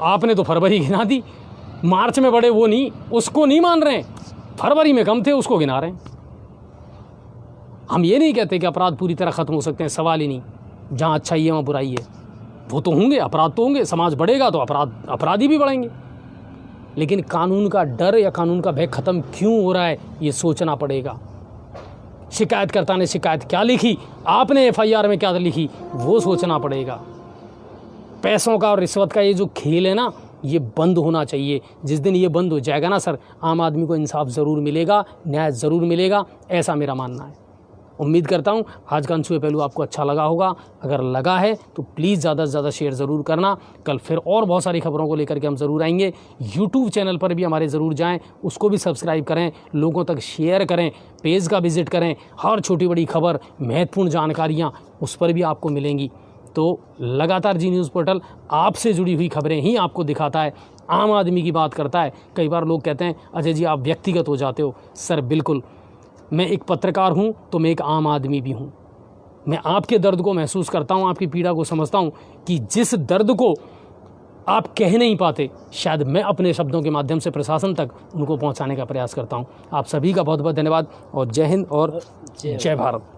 आपने तो फरवरी गिना दी, मार्च में बढ़े वो नहीं, उसको नहीं मान रहे हैं, फरवरी में कम थे उसको गिना रहे हैं। हम ये नहीं कहते कि अपराध पूरी तरह ख़त्म हो सकते हैं, सवाल ही नहीं। जहाँ अच्छाई है वहाँ बुराई है, वो तो होंगे, अपराध तो होंगे, समाज बढ़ेगा तो अपराधी भी बढ़ेंगे। लेकिन कानून का डर या कानून का भय ख़त्म क्यों हो रहा है, ये सोचना पड़ेगा। शिकायतकर्ता ने शिकायत क्या लिखी, आपने FIR में क्या लिखी, वो सोचना पड़ेगा। पैसों का और रिश्वत का ये जो खेल है ना, ये बंद होना चाहिए। जिस दिन ये बंद हो जाएगा ना सर, आम आदमी को इंसाफ ज़रूर मिलेगा, न्याय ज़रूर मिलेगा, ऐसा मेरा मानना है। उम्मीद करता हूँ आज का अनछुए पहलू आपको अच्छा लगा होगा। अगर लगा है तो प्लीज़ ज़्यादा से ज़्यादा शेयर ज़रूर करना। कल फिर और बहुत सारी खबरों को लेकर के हम ज़रूर आएंगे। यूट्यूब चैनल पर भी हमारे ज़रूर जाएं, उसको भी सब्सक्राइब करें, लोगों तक शेयर करें, पेज का विज़िट करें। हर छोटी बड़ी खबर, महत्वपूर्ण जानकारियाँ उस पर भी आपको मिलेंगी। तो लगातार जी न्यूज़ पोर्टल आपसे जुड़ी हुई खबरें ही आपको दिखाता है, आम आदमी की बात करता है। कई बार लोग कहते हैं अजय जी आप व्यक्तिगत हो जाते हो। सर बिल्कुल, मैं एक पत्रकार हूं तो मैं एक आम आदमी भी हूं। मैं आपके दर्द को महसूस करता हूं, आपकी पीड़ा को समझता हूं कि जिस दर्द को आप कह नहीं पाते, शायद मैं अपने शब्दों के माध्यम से प्रशासन तक उनको पहुंचाने का प्रयास करता हूं। आप सभी का बहुत बहुत धन्यवाद और जय हिंद और जय भारत।